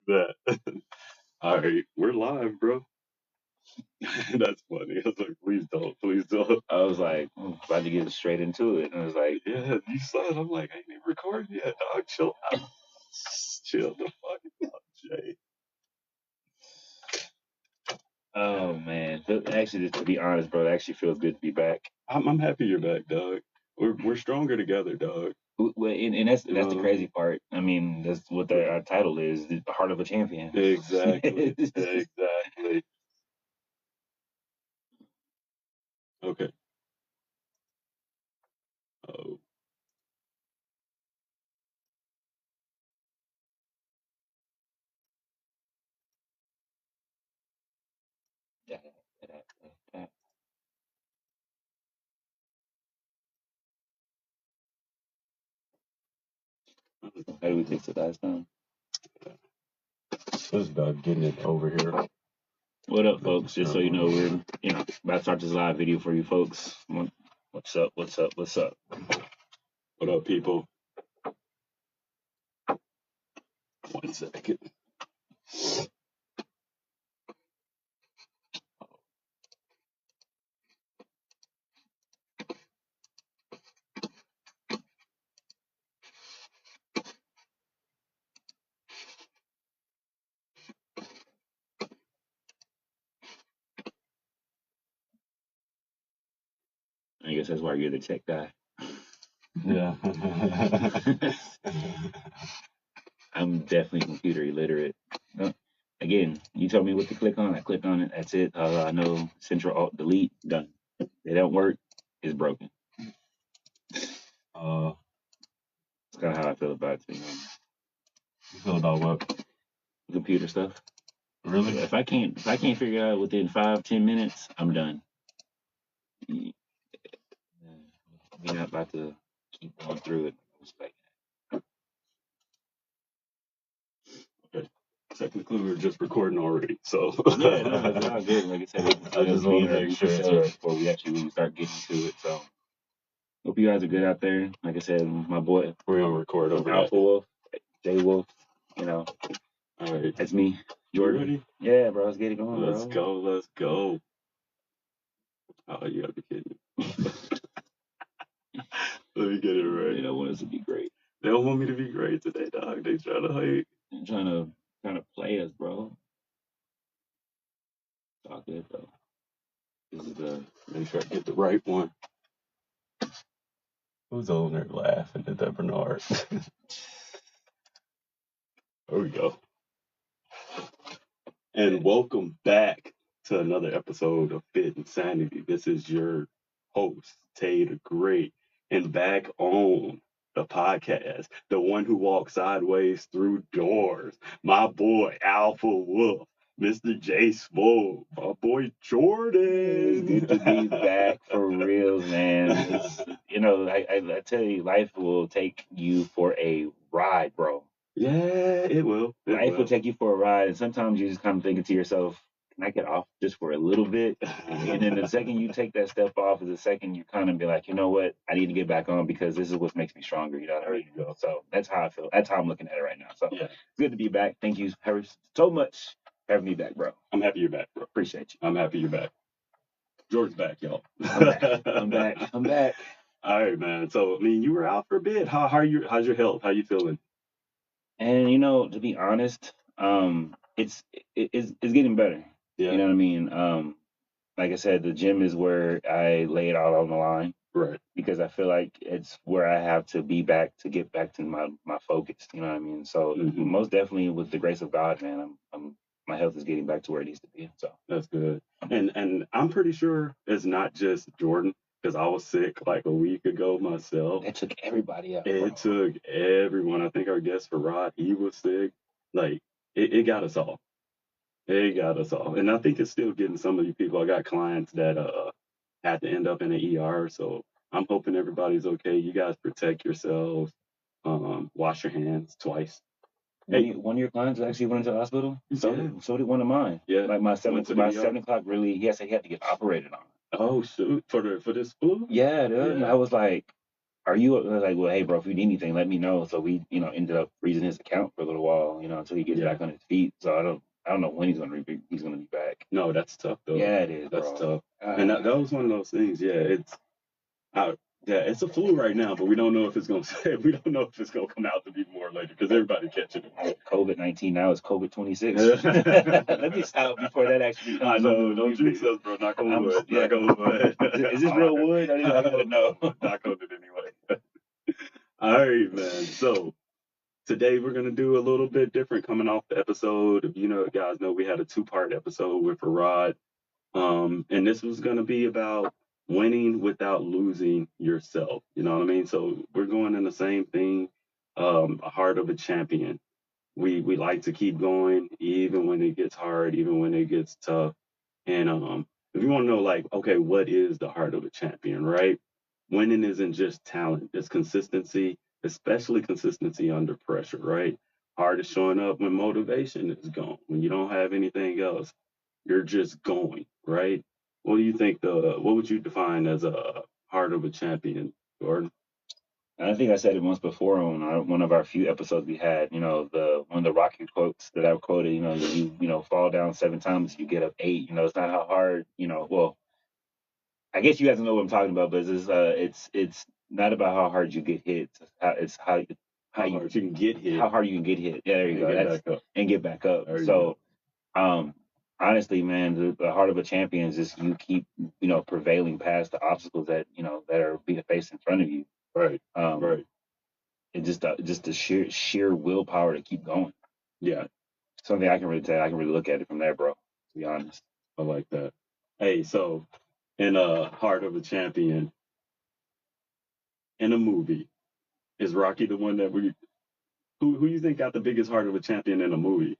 that. All right, we're live, bro. That's funny. I was like, please don't, please don't. I was like, about to get straight into it. And I was like, Yeah, you saw it. I'm like, I ain't even recording yet, dog. Chill out. Chill the fuck out, Jay. oh man. Actually, to be honest, bro, it actually feels good to be back. I'm happy you're back, dog. We're stronger together, dog. Well, and that's the crazy part. I mean, that's what our title is: the heart of a champion. Exactly. Exactly. Okay. Oh. How do we fix it last time? This is about getting it over here. What up, folks? Just so you know, we're about to start this live video for you folks. What's up? What's up? What's up? What up, people? 1 second. I guess that's why you're the tech guy. Yeah. I'm definitely computer illiterate. Again, you told me what to click on. I click on it. That's it. I know Control Alt Delete. Done. They don't work. It's broken. It's kind of how I feel about it. You feel about what? Computer stuff. Really? If I can't figure it out within 5-10 minutes, I'm done. We're not about to keep going through it. Okay. Technically, we were just recording already, so. Yeah, no, it's all good. Like I said, I just want to make sure before we actually really start getting to it. So, hope you guys are good out there. Like I said, my boy, we're gonna record over Alpha Wolf, J Wolf. All right, that's me, Jordan. Ready? Yeah, bro, let's get it going, Let's go. Oh, you gotta be kidding me. Let me get it right. They don't want us to be great. They don't want me to be great today, dog. They trying to hate. They're trying to play us, bro. It's all good though. This is make sure I get the right one. Who's on there laughing at that Bernard? There we go. And welcome back to another episode of Fit and Sanity. This is your host, Tay the Great, and back on the podcast, the one who walks sideways through doors, my boy Alpha Wolf, Mr. J Swole, my boy Jordan. It's good to be back for real, man. I tell you, life will take you for a ride, bro. Yeah, it will. Life will take you for a ride, and sometimes you just kind of thinking to yourself, can I get off just for a little bit? And then the second you take that step off is the second you kind of be like, you know what? I need to get back on because this is what makes me stronger. You know what I mean? So that's how I feel. That's how I'm looking at it right now. So yeah. It's good to be back. Thank you so much for having me back, bro. I'm happy you're back, bro. Appreciate you. I'm happy you're back. George's back, y'all. I'm back. All right, man. So, I mean, you were out for a bit. How's your health? How you feeling? And to be honest, it's getting better. Yeah. You know what I mean? Like I said, the gym is where I lay it all on the line. Right. Because I feel like it's where I have to be back to get back to my focus. You know what I mean? So most definitely with the grace of God, man, my health is getting back to where it needs to be. So that's good. And I'm pretty sure it's not just Jordan, because I was sick like a week ago myself. It took everybody out. It took everyone. I think our guest Farad, he was sick. Like it got us all. It got us all. And I think it's still getting some of you people. I got clients that had to end up in an ER. So I'm hoping everybody's okay. You guys protect yourselves. Wash your hands twice. One of your clients actually went into the hospital. So did one of mine. Yeah. Like my 7 o'clock really, he had to get operated on. Oh shoot! For this flu? Yeah, dude. Yeah. I was like, are you like, well, hey, bro, if you need anything, let me know. So we, ended up freezing his account for a little while, until he gets back on his feet. So I don't know when he's gonna be back. No, that's tough though. Yeah, it is, That's bro. tough. And that was one of those things. Yeah, it's a flu right now, but we don't know if it's gonna we don't know if it's gonna come out to be more later because everybody catching it. COVID-19 now is COVID-26. Let me stop before that actually comes. I know, don't jinx us, bro. Knock on wood. Yeah. Knock on wood. Is this real wood? I gotta know. Knock on it anyway. All right, man. So today we're gonna do a little bit different coming off the episode. Guys know we had a 2-part episode with Farad. And this was gonna be about winning without losing yourself. You know what I mean? So we're going in the same thing. A heart of a champion. We like to keep going even when it gets hard, even when it gets tough. And if you want to know, like, okay, what is the heart of a champion, right? Winning isn't just talent; it's consistency, especially consistency under pressure, right? Heart is showing up when motivation is gone, when you don't have anything else. You're just going, right? What do you think what would you define as a heart of a champion, Gordon? And I think I said it once before on one of our few episodes we had. One of the Rocky quotes that I quoted. You fall down 7 times, you get up 8. It's not how hard. Well, I guess you guys know what I'm talking about, but it's not about how hard you get hit. It's how hard you can get hit. How hard you can get hit. Yeah, there you go. And get back up. So, honestly, man, the heart of a champion is just you keep prevailing past the obstacles that that are being faced in front of you. Right. Right. It's just the sheer willpower to keep going. Yeah. Something I can really tell. I can really look at it from there, bro. To be honest. I like that. Hey, so in Heart of a Champion, in a movie, is Rocky the one that who you think got the biggest heart of a champion in a movie?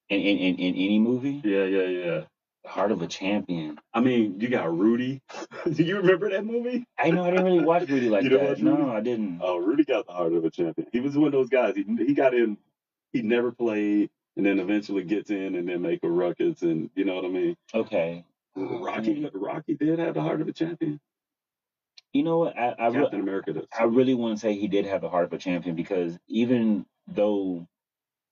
In any movie? Yeah. Heart of a Champion. I mean, you got Rudy. Do you remember that movie? I know I didn't really watch Rudy like that. No, I didn't. Oh, Rudy got the heart of a champion. He was one of those guys. He got in. He never played, and then eventually gets in, and then make a ruckus, and you know what I mean. Okay. Rocky did have the heart of a champion. You know what? Captain America does. I really want to say he did have the heart of a champion because even though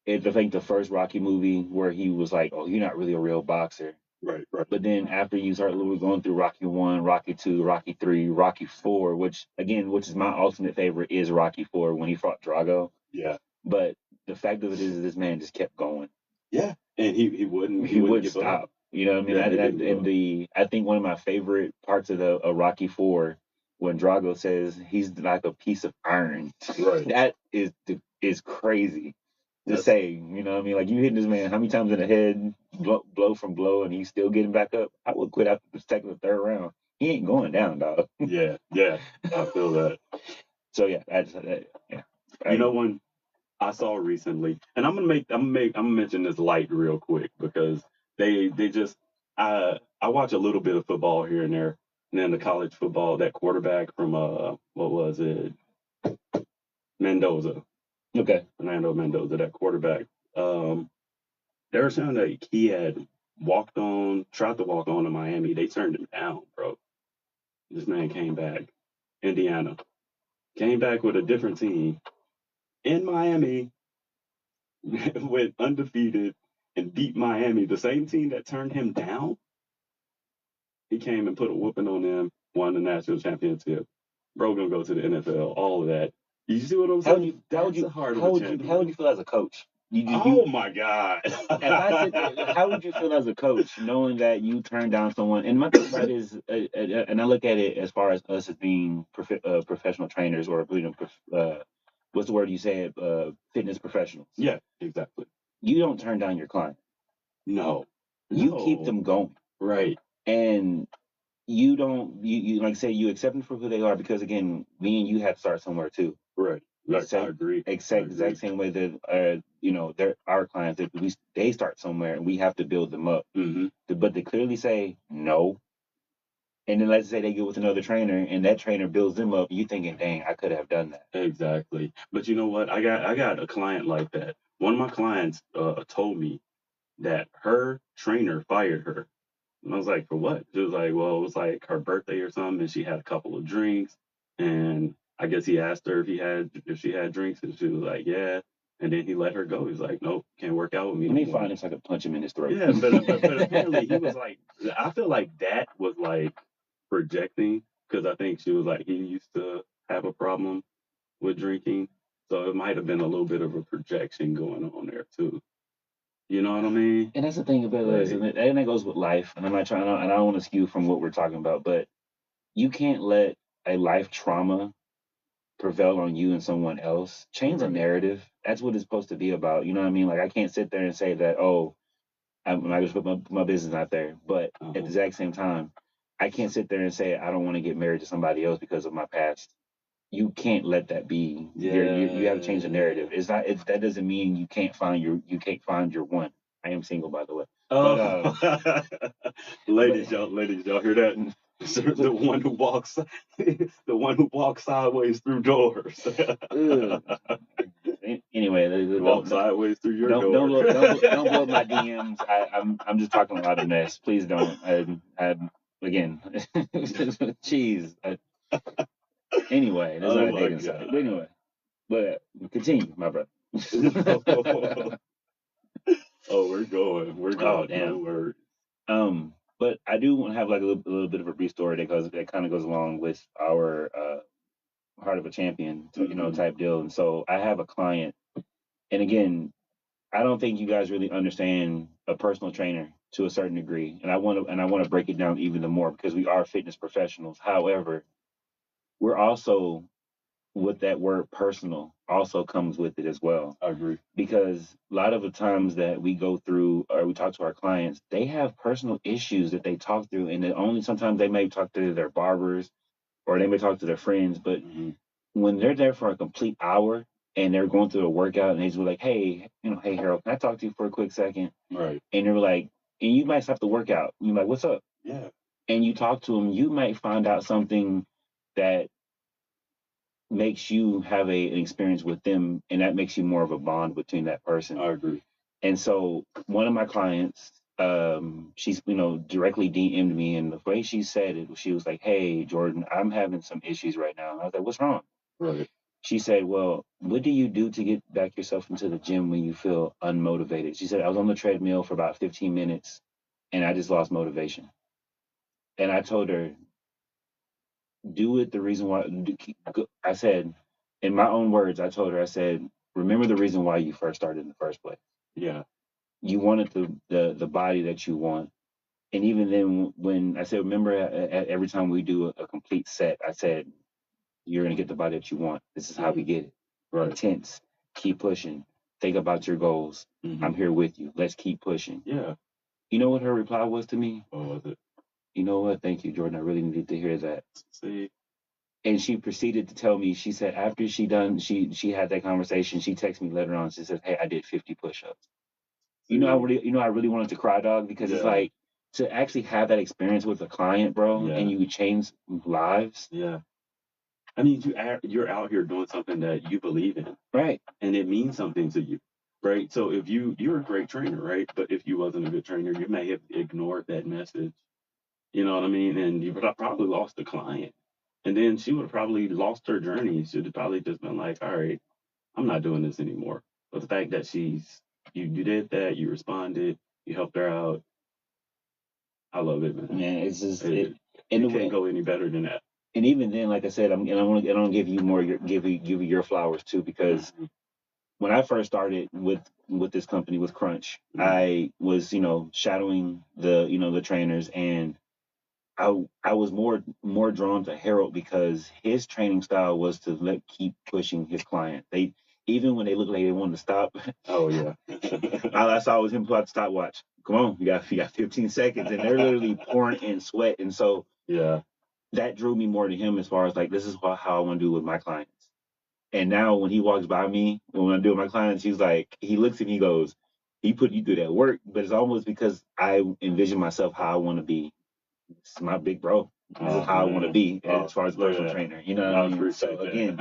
it's I think the first Rocky movie where he was like, "Oh, you're not really a real boxer." Right. But then after you start going through Rocky 1, Rocky 2, Rocky 3, Rocky 4, which is my ultimate favorite, is Rocky 4 when he fought Drago. Yeah. But the fact of it is, this man just kept going. Yeah, and he wouldn't stop. Up. You know what I mean? I think one of my favorite parts of Rocky 4 when Drago says he's like a piece of iron. Right. That is crazy to say. You know what I mean? Like, you hitting this man how many times in the head, blow from blow, and he's still getting back up. I would quit after the second or third round. He ain't going down, dog. Yeah, I feel that. So yeah, You know, when I saw recently, and I'm gonna mention this light real quick because they just I watch a little bit of football here and there, and then the college football, that quarterback from what was it, Mendoza. Okay. Fernando Mendoza, that quarterback. They were saying that he had tried to walk on to Miami. They turned him down, bro. This man came back. Indiana. Came back with a different team in Miami, went undefeated and beat Miami, the same team that turned him down. He came and put a whooping on them, won the national championship. Bro, gonna go to the NFL, all of that. You see what I'm saying? How would you feel as a coach? Oh my God! How would you feel as a coach knowing that you turned down someone? And my thing about it is, and I look at it as far as us as being professional trainers or what's the word you say? Fitness professionals. Yeah, exactly. You don't turn down your client. No. You keep them going. Right. And you don't, you like say, you accept them for who they are because, again, me and you have to start somewhere too. Right. I agree. Exact same way that, they're our clients, that they start somewhere and we have to build them up. Mm-hmm. But they clearly say no. And then let's say they get with another trainer and that trainer builds them up. You thinking, dang, I could have done that. Exactly. But you know what? I got a client like that. One of my clients told me that her trainer fired her. And I was like, for what? She was like, well, it was like her birthday or something, and she had a couple of drinks, and I guess he asked her if she had drinks, and she was like, yeah. And then he let her go. He's like, nope, can't work out with me Let no me more. find him so I can punch him in his throat. Yeah, but apparently he was like, I feel like that was like projecting, because I think she was like, he used to have a problem with drinking, so it might have been a little bit of a projection going on there too. You know what I mean? And that's the thing about it is, Like, and that goes with life. And I'm not trying to, and I don't want to skew from what we're talking about, but you can't let a life trauma prevail on you and someone else. Change the right. narrative. That's what it's supposed to be about. You know what I mean? Like I can't sit there and say that, oh, I'm not just put my business out there. But at the exact same time, I can't sit there and say I don't want to get married to somebody else because of my past. You can't let that be. You have to change the narrative. It's not. That doesn't mean you can't find your one. I am single, by the way. Oh, ladies, But y'all hear that? The one who walks, the one who walks sideways through doors. Anyway, Walk sideways through your don't door. don't blow up my DMs. I'm just talking a lot of mess. Please don't. Again, jeez. Anyway, that's not Oh a my dating site. god. But anyway, but continue, my brother. Oh, we're going. We're Oh going. No damn. worries. But I do want to have like a little bit of a brief story that kind of goes along with our heart of a champion, type deal. And so I have a client, and again, I don't think you guys really understand a personal trainer to a certain degree, and I want to break it down even more because we are fitness professionals. However, we're also, with that word personal also comes with it as well. I agree. Because a lot of the times that we go through or we talk to our clients, they have personal issues that they talk through, and only sometimes they may talk to their barbers or they may talk to their friends. But when they're there for a complete hour and they're going through a workout and they're like, hey, hey Harold, can I talk to you for a quick second? Right. And they're like, and you might stop the workout. You're like, what's up? Yeah. And you talk to them, you might find out something that makes you have an experience with them, and that makes you more of a bond between that person. I agree. And so one of my clients, she's directly DM'd me, and the way she said it, she was like, hey Jordan, I'm having some issues right now. And I was like, what's wrong? Right. She said, well, what do you do to get back yourself into the gym when you feel unmotivated? She said, I was on the treadmill for about 15 minutes and I just lost motivation. And I told her, do it the reason why. I said, in my own words, I told her, I said, remember the reason why you first started in the first place. Yeah. You wanted the body that you want. And even then, when I said, remember, every time we do a complete set, I said, you're going to get the body that you want. This is how we get it. Right. Intense. Keep pushing. Think about your goals. I'm here with you. Let's keep pushing. Yeah. You know what her reply was to me? What was it? You know what? Thank you, Jordan. I really needed to hear that. See? And she proceeded to tell me, she said after she had that conversation, she texted me later on. She said, hey, I did 50 push-ups. I really wanted to cry, dog, because it's like to actually have that experience with a client, bro, and you change lives. Yeah. I mean, you're out here doing something that you believe in. Right. And it means something to you. Right. So if you're a great trainer, right? But if you wasn't a good trainer, you may have ignored that message. You know what I mean? And you would have probably lost the client. And then she would have probably lost her journey. She'd have probably just been like, all right, I'm not doing this anymore. But the fact that you did that, you responded, you helped her out. I love it, man. Man, it's just you can't go any better than that. And even then, like I said, I want to give you give you your flowers too, because when I first started with this company with Crunch, I was shadowing the trainers, and I was more drawn to Harold because his training style was to keep pushing his client. They, even when they looked like they wanted to stop. Oh yeah. All I saw was him pull out the stopwatch. Come on, you got 15 seconds, and they're literally pouring in sweat. And so that drew me more to him as far as like, this is how I want to do with my clients. And now when he walks by me, when I do with my clients, he's like, he looks at me, he goes, he put you through that work, but it's almost because I envision myself how I want to be. It's my big bro. This is how I want to be as far as personal trainer. You know what I mean? So again,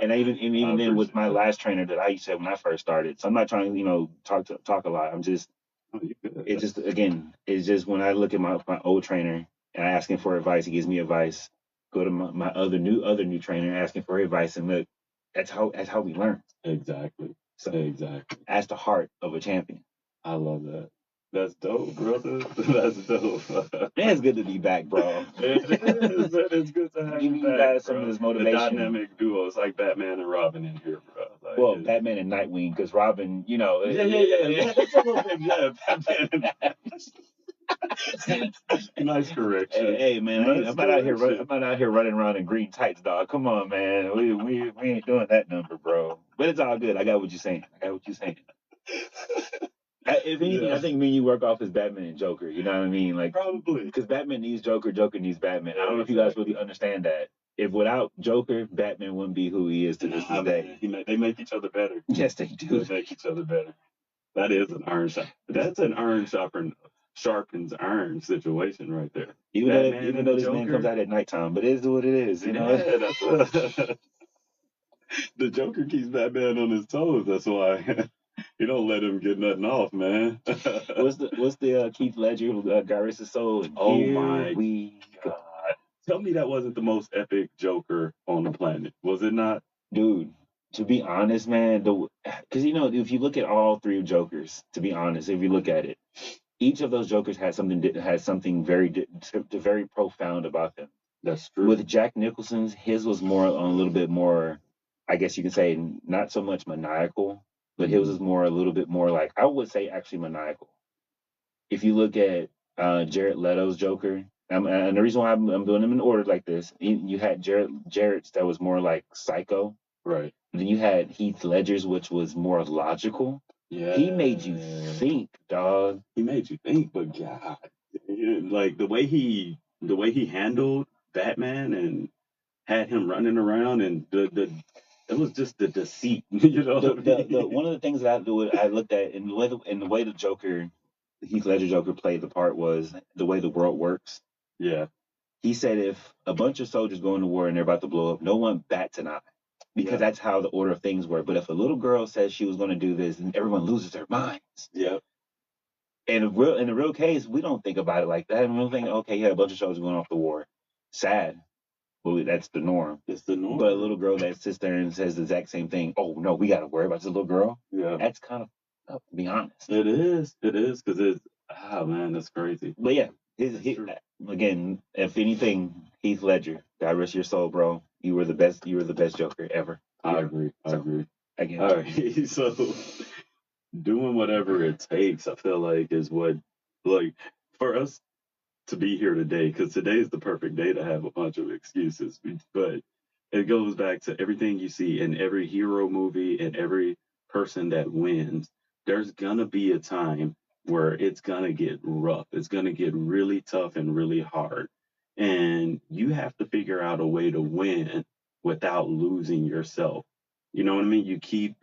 and even then with my last trainer that I used to have when I first started. So I'm not trying to talk a lot. I'm just it's just when I look at my old trainer and I ask him for advice, he gives me advice. go to my other new trainer asking for advice, and look, that's how we learn. Exactly. So exactly. That's the heart of a champion. I love that. That's dope, brother. That's dope. Man, it's good to be back, bro. It is. It's good to have Giving you you back, guys some bro. of this The motivation. dynamic duo. It's like Batman and Robin in here, bro. Like, Well, Batman and Nightwing, because Robin, yeah. That's a little bit, yeah. Batman and nice correction. Hey, man, Nice I'm not out here. correction. I'm not out here running around in green tights, dog. Come on, man. We ain't doing that number, bro. But it's all good. I got what you're saying. If anything, Yeah. I think me and you work off as Batman and Joker. You know what I mean? Like, Probably. because Batman needs Joker, Joker needs Batman. I don't know if you guys Exactly. really understand that. If without Joker, Batman wouldn't be who he is to this day. They make each other better. Yes, they do. They make each other better. That is an iron shot. That's an iron sharpens iron situation right there. Even though this man comes out at nighttime, but it is what it is. You know. Yeah, that's the Joker keeps Batman on his toes. That's why you don't let him get nothing off, man. What's the Keith Ledger God Rest His Soul? Oh Here my we go. God! Tell me that wasn't the most epic Joker on the planet, was it not? Dude, to be honest, man, because if you look at all three Jokers, to be honest, if you look at it, each of those Jokers had something very profound about them. That's true. With Jack Nicholson's, his was more a little bit more, I guess you can say, not so much maniacal, but his was more a little bit more like, I would say actually maniacal. If you look at Jared Leto's Joker, and the reason why I'm doing them in order like this, you had Jared's that was more like psycho. Right. Then you had Heath Ledger's, which was more logical. Yeah. He made you think, dog. He made you think, but God, like the way he handled Batman and had him running around, and it was just the deceit, you know. The one of the things that I looked at in the way the Joker, Heath Ledger Joker played the part was the way the world works. Yeah. He said if a bunch of soldiers go into war and they're about to blow up, no one bats an eye. Because that's how the order of things were. But if a little girl says she was going to do this, then everyone loses their minds. Yep. And in the real case, we don't think about it like that. And we'll think, okay, yeah, a bunch of soldiers going off the war. Sad. Well, that's the norm. It's the norm. But a little girl that sits there and says the exact same thing, oh, no, we got to worry about this little girl. Yeah. That's kind of, to be honest. It is. Because man, that's crazy. But yeah, again, if anything, Heath Ledger, God rest your soul, bro. You were the best Joker ever. I agree. Again. All right. So doing whatever it takes, I feel like, is what, like, for us to be here today, because today is the perfect day to have a bunch of excuses. But it goes back to everything you see in every hero movie and every person that wins. There's going to be a time where it's going to get rough. It's going to get really tough and really hard. And you have to figure out a way to win without losing yourself. You know what I mean? You keep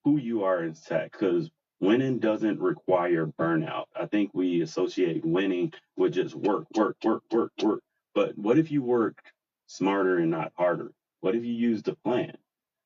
who you are intact, because winning doesn't require burnout. I think we associate winning with just work. But what if you work smarter and not harder? What if you use the plan?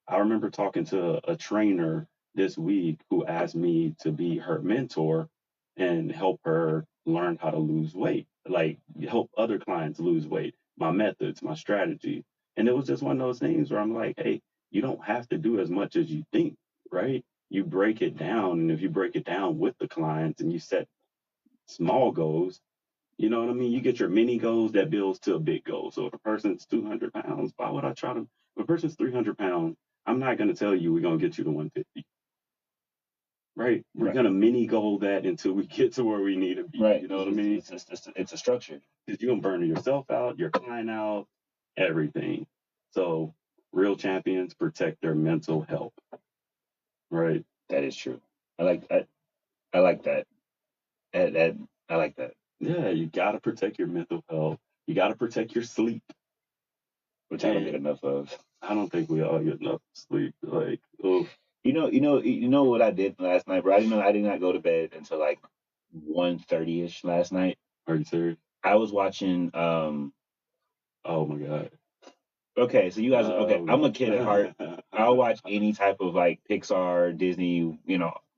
I remember talking to a trainer this week who asked me to be her mentor and help her learn how to lose weight, like help other clients lose weight, my methods, my strategy. And it was just one of those things where I'm like, hey, you don't have to do as much as you think, right? You break it down. And if you break it down with the clients and you set small goals, you know what I mean? You get your mini goals that builds to a big goal. So if a person's 200 pounds, why would I try to, if a person's 300 pounds, I'm not going to tell you we're going to get you to 150. Right? We're going to mini goal that until we get to where we need to be. Right. You know what I mean? It's a structure. Because you're going to burn yourself out, your client out, everything. So real champions protect their mental health. Right? That is true. I like that. I like that. I like that. Yeah, you got to protect your mental health. You got to protect your sleep, which I don't get enough of. I don't think we all get enough sleep. Like, oof. You know what I did last night, bro? I did not go to bed until like 1:30ish last night. Are you serious? I was watching. Oh my God. Okay, so you guys. Okay, I'm a kid at heart. I'll watch any type of like Pixar, Disney,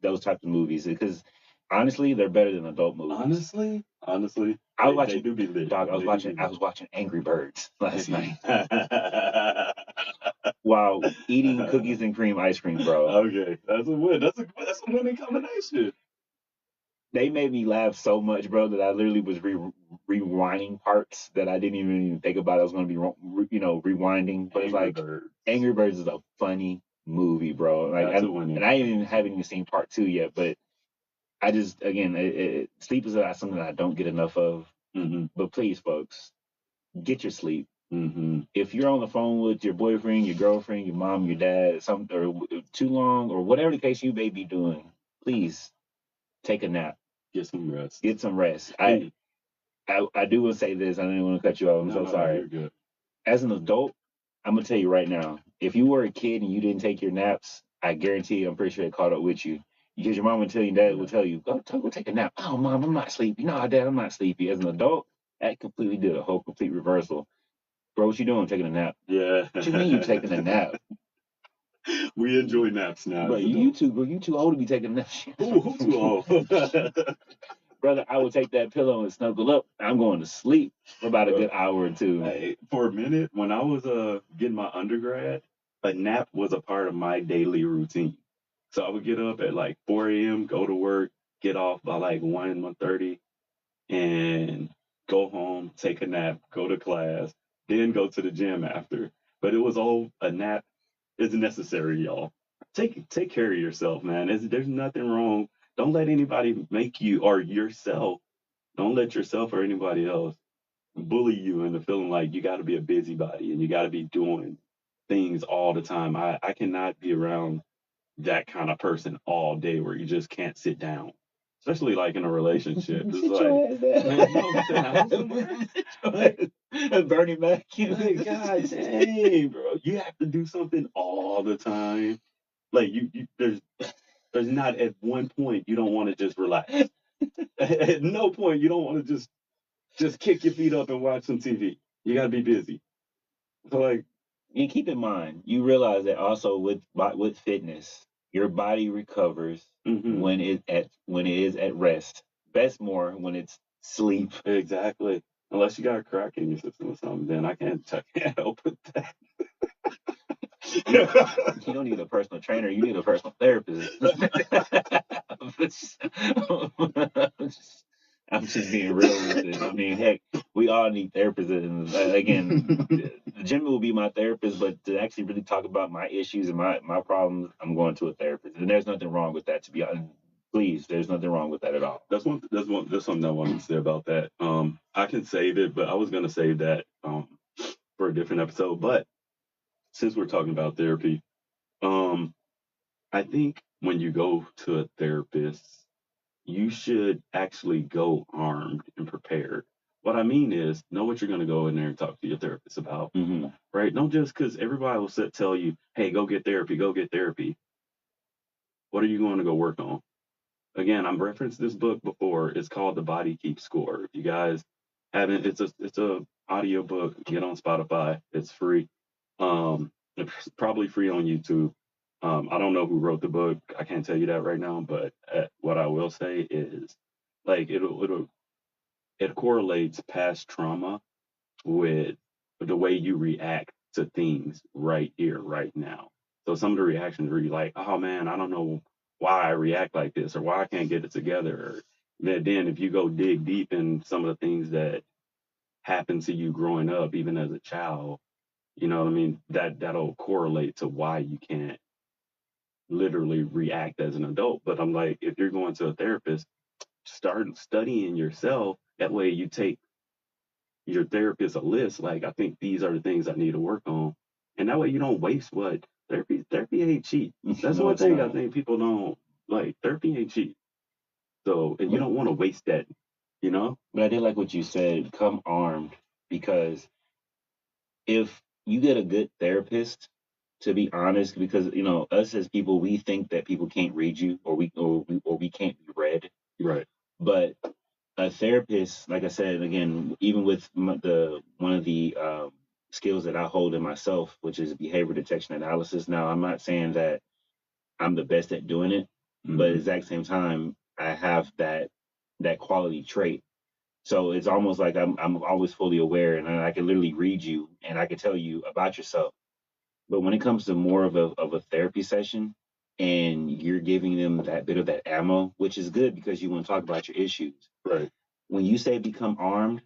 those types of movies because Honestly, they're better than adult movies. Honestly, I was they watching, do be lit. dog. They do be I lit. was watching Angry Birds last night while eating cookies and cream ice cream, bro. Okay, that's a win. That's a winning combination. They made me laugh so much, bro, that I literally was rewinding parts that I didn't even think about. I was going to be, rewinding. But it's Angry like Birds. Angry Birds is a funny movie, bro. Like, That's a winning. and I even haven't even seen part 2 yet. But I just, again, sleep is something that I don't get enough of. Mm-hmm. But please, folks, get your sleep. Mm-hmm. If you're on the phone with your boyfriend, your girlfriend, your mom, your dad, or too long, or whatever the case you may be doing, please take a nap. Get some rest. Get some rest. Hey. I do want to say this. I didn't want to cut you off. I'm so sorry. You're good. As an adult, I'm gonna tell you right now. If you were a kid and you didn't take your naps, I guarantee you, I'm pretty sure it caught up with you. Because your mom would tell you, dad will tell you, go take a nap. Oh, mom, I'm not sleepy. No, dad, I'm not sleepy. As an adult, that completely did a whole complete reversal. Bro, what you doing? Taking a nap? Yeah. What you mean you taking a nap? We enjoy naps now. Bro, you too old to be taking naps. Who too old? Brother, I would take that pillow and snuggle up. I'm going to sleep for about a good hour or two. Hey, for a minute, when I was getting my undergrad, a nap was a part of my daily routine. So I would get up at like 4 a.m., go to work, get off by like 1:30, and go home, take a nap, go to class, then go to the gym after. But it was all a nap is necessary, y'all. Take care of yourself, man. There's nothing wrong. Don't let anybody make you or yourself. Don't let yourself or anybody else bully you into feeling like you got to be a busybody and you got to be doing things all the time. I cannot be around that kind of person all day where you just can't sit down, especially like in a relationship. It's like, man, you know, sit down somewhere. Bernie Mac. Like, God dang, bro, you have to do something all the time. Like there's not at one point you don't want to just relax. At no point you don't want to just kick your feet up and watch some TV. You gotta be busy. So like, and keep in mind, you realize that also with fitness, your body recovers when it is at rest. Best more when it's sleep. Exactly. Unless you got a crack in your system or something, then I can't help with that. You don't need a personal trainer. You need a personal therapist. I'm just being real with it. I mean, heck, we all need therapists. And again, Jimmy will be my therapist, but to actually really talk about my issues and my problems, I'm going to a therapist. And there's nothing wrong with that, to be honest. Please, there's nothing wrong with that at all. That's something I wanted to say about that. I can save it, but I was gonna save that for a different episode. But since we're talking about therapy, I think when you go to a therapist, you should actually go armed and prepared. What I mean is, know what you're going to go in there and talk to your therapist about, right? Don't just because everybody will tell you, hey, go get therapy, go get therapy. What are you going to go work on? Again, I've referenced this book before. It's called The Body Keeps Score. If you guys haven't, it's a audio book. Get on Spotify. It's free. It's probably free on YouTube. I don't know who wrote the book. I can't tell you that right now. But what I will say is, like, it correlates past trauma with the way you react to things right here, right now. So some of the reactions where you're like, oh man, I don't know why I react like this or why I can't get it together. Or then if you go dig deep in some of the things that happened to you growing up, even as a child, you know what I mean? That'll correlate to why you can't literally react as an adult. But I'm like, if you're going to a therapist, start studying yourself. That way you take your therapist a list, like I think these are the things I need to work on. And that way you don't waste what therapy ain't cheap. That's one thing I think people don't like. Therapy ain't cheap. So and you don't want to waste that, you know? But I did like what you said, come armed, because if you get a good therapist, to be honest, because us as people, we think that people can't read you or we can't be read. Right. But a therapist, like I said, again, even with one of the skills that I hold in myself, which is behavior detection analysis. Now, I'm not saying that I'm the best at doing it, but at the exact same time, I I have that quality trait. So it's almost like I'm always fully aware, and I can literally read you and I can tell you about yourself. But when it comes to more of a therapy session, and you're giving them that bit of that ammo, which is good because you want to talk about your issues. Right. When you say become armed,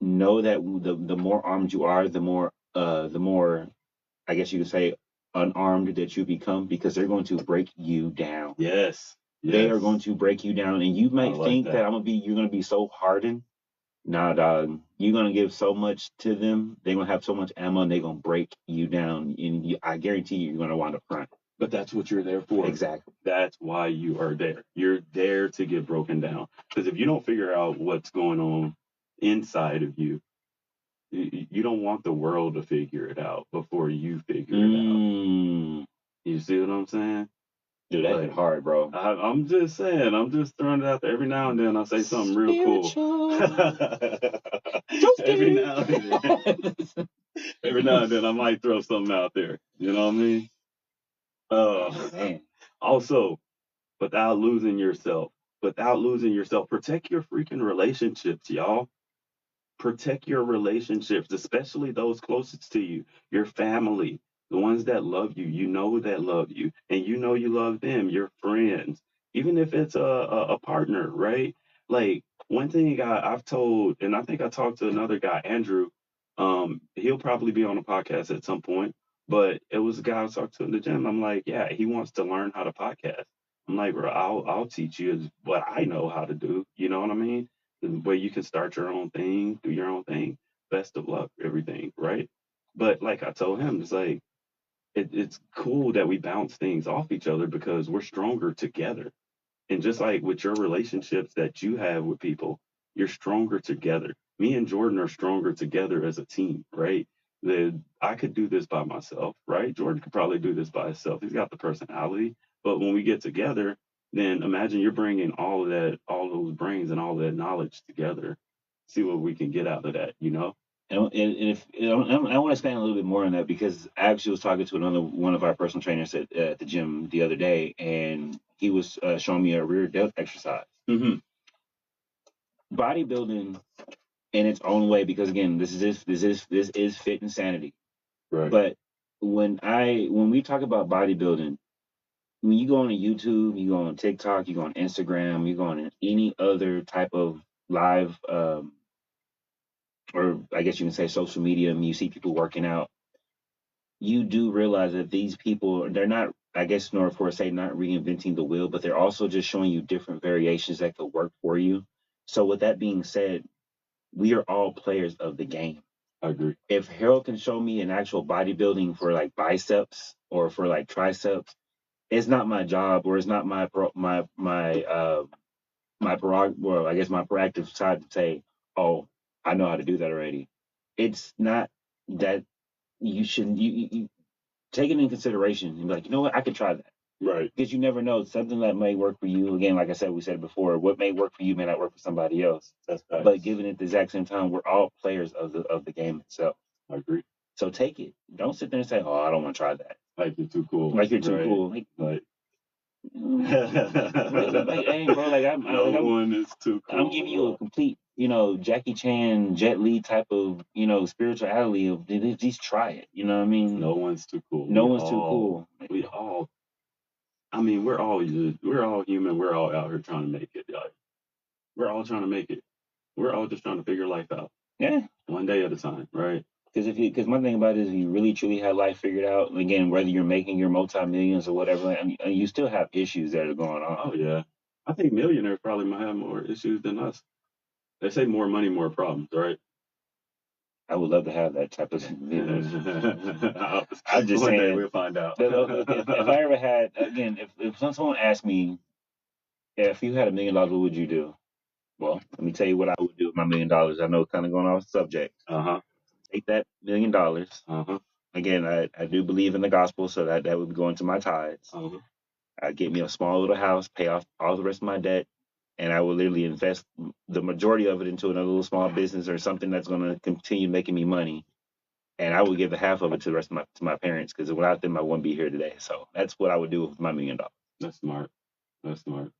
know that the more armed you are, the more I guess you could say unarmed that you become, because they're going to break you down. Yes. They are Yes. going to break you down, and you might like think that. you're gonna be so hardened. Nah, dog. You're gonna give so much to them. They're gonna have so much ammo, and they're gonna break you down. And I guarantee you're gonna wind up crying. But that's what you're there for. Exactly. That's why you are there. You're there to get broken down. Because if you don't figure out what's going on inside of you, you don't want the world to figure it out before you figure it out. You see what I'm saying? Dude, that hit hard, bro. I'm just saying. I'm just throwing it out there. Every now and then I say something real cool. Every now and then. Every now and then I might throw something out there. You know what I mean? Man. Also, without losing yourself, protect your freaking relationships, y'all. Protect your relationships, especially those closest to you, your family, the ones that love you, that love you, and you love them, your friends, even if it's a partner, right? Like one thing I've told, and I think I talked to another guy, Andrew. He'll probably be on a podcast at some point, but it was a guy I was talking to in the gym. I'm like, yeah, he wants to learn how to podcast. I'm like, bro, I'll teach you what I know how to do. You know what I mean? Where you can start your own thing, do your own thing. Best of luck, everything, right? But like I told him, it's like it's cool that we bounce things off each other because we're stronger together. And just like with your relationships that you have with people, you're stronger together. Me and Jordan are stronger together as a team, right? I could do this by myself, right? Jordan could probably do this by himself. He's got the personality. But when we get together, then imagine you're bringing all of that, all those brains and all that knowledge together. See what we can get out of that, you know? And if I want to expand a little bit more on that, because I actually was talking to another one of our personal trainers at the gym the other day, and he was showing me a rear delt exercise. Mm-hmm. Bodybuilding in its own way, because again, this is fit insanity. Right. But when we talk about bodybuilding, when you go on YouTube, you go on TikTok, you go on Instagram, you go on any other type of live, or I guess you can say social media, and you see people working out, you do realize that these people, they're not, I guess, nor for say not reinventing the wheel, but they're also just showing you different variations that could work for you. So with that being said, we are all players of the game. I agree. If Harold can show me an actual bodybuilding for like biceps or for like triceps, it's not my job, or it's not my well, I guess my proactive side to say, oh, I know how to do that already. It's not that you shouldn't you take it in consideration and be like, you know what, I could try that. Right. Because you never know, something that may work for you. Again, like I said, we said it before, what may work for you may not work for somebody else. That's nice. But given at the exact same time, we're all players of the game itself. I agree. So take it. Don't sit there and say, oh, I don't want to try that. Like you're too cool. Like you're too right. cool. Like hey, bro, one is too cool. I'm giving you a complete, Jackie Chan, Jet Li type of, spirituality of just try it. You know what I mean? No one's too cool. No one's too cool. We all. I mean, we're all human. We're all out here trying to make it. Like, we're all trying to make it. We're all just trying to figure life out. Yeah. One day at a time, right? Because my thing about it is, if you really truly have life figured out, and again, whether you're making your multi-millions or whatever, I mean, you still have issues that are going on. Oh yeah, I think millionaires probably might have more issues than us. They say more money, more problems, right? I would love to have that type of. I'm just One saying. Day we'll find out. if I ever had, again, if someone asked me, if you had $1 million, what would you do? Well, let me tell you what I would do with my $1 million. I know it's kind of going off subject. Take that $1 million. Again, I do believe in the gospel, so that would be going to my tithes. I'd get me a small little house, pay off all the rest of my debt, and I would literally invest the majority of it into another little small business or something that's going to continue making me money. And I would give the half of it to the rest of my parents, because without them, I wouldn't be here today. So that's what I would do with my $1 million. That's smart. That's smart.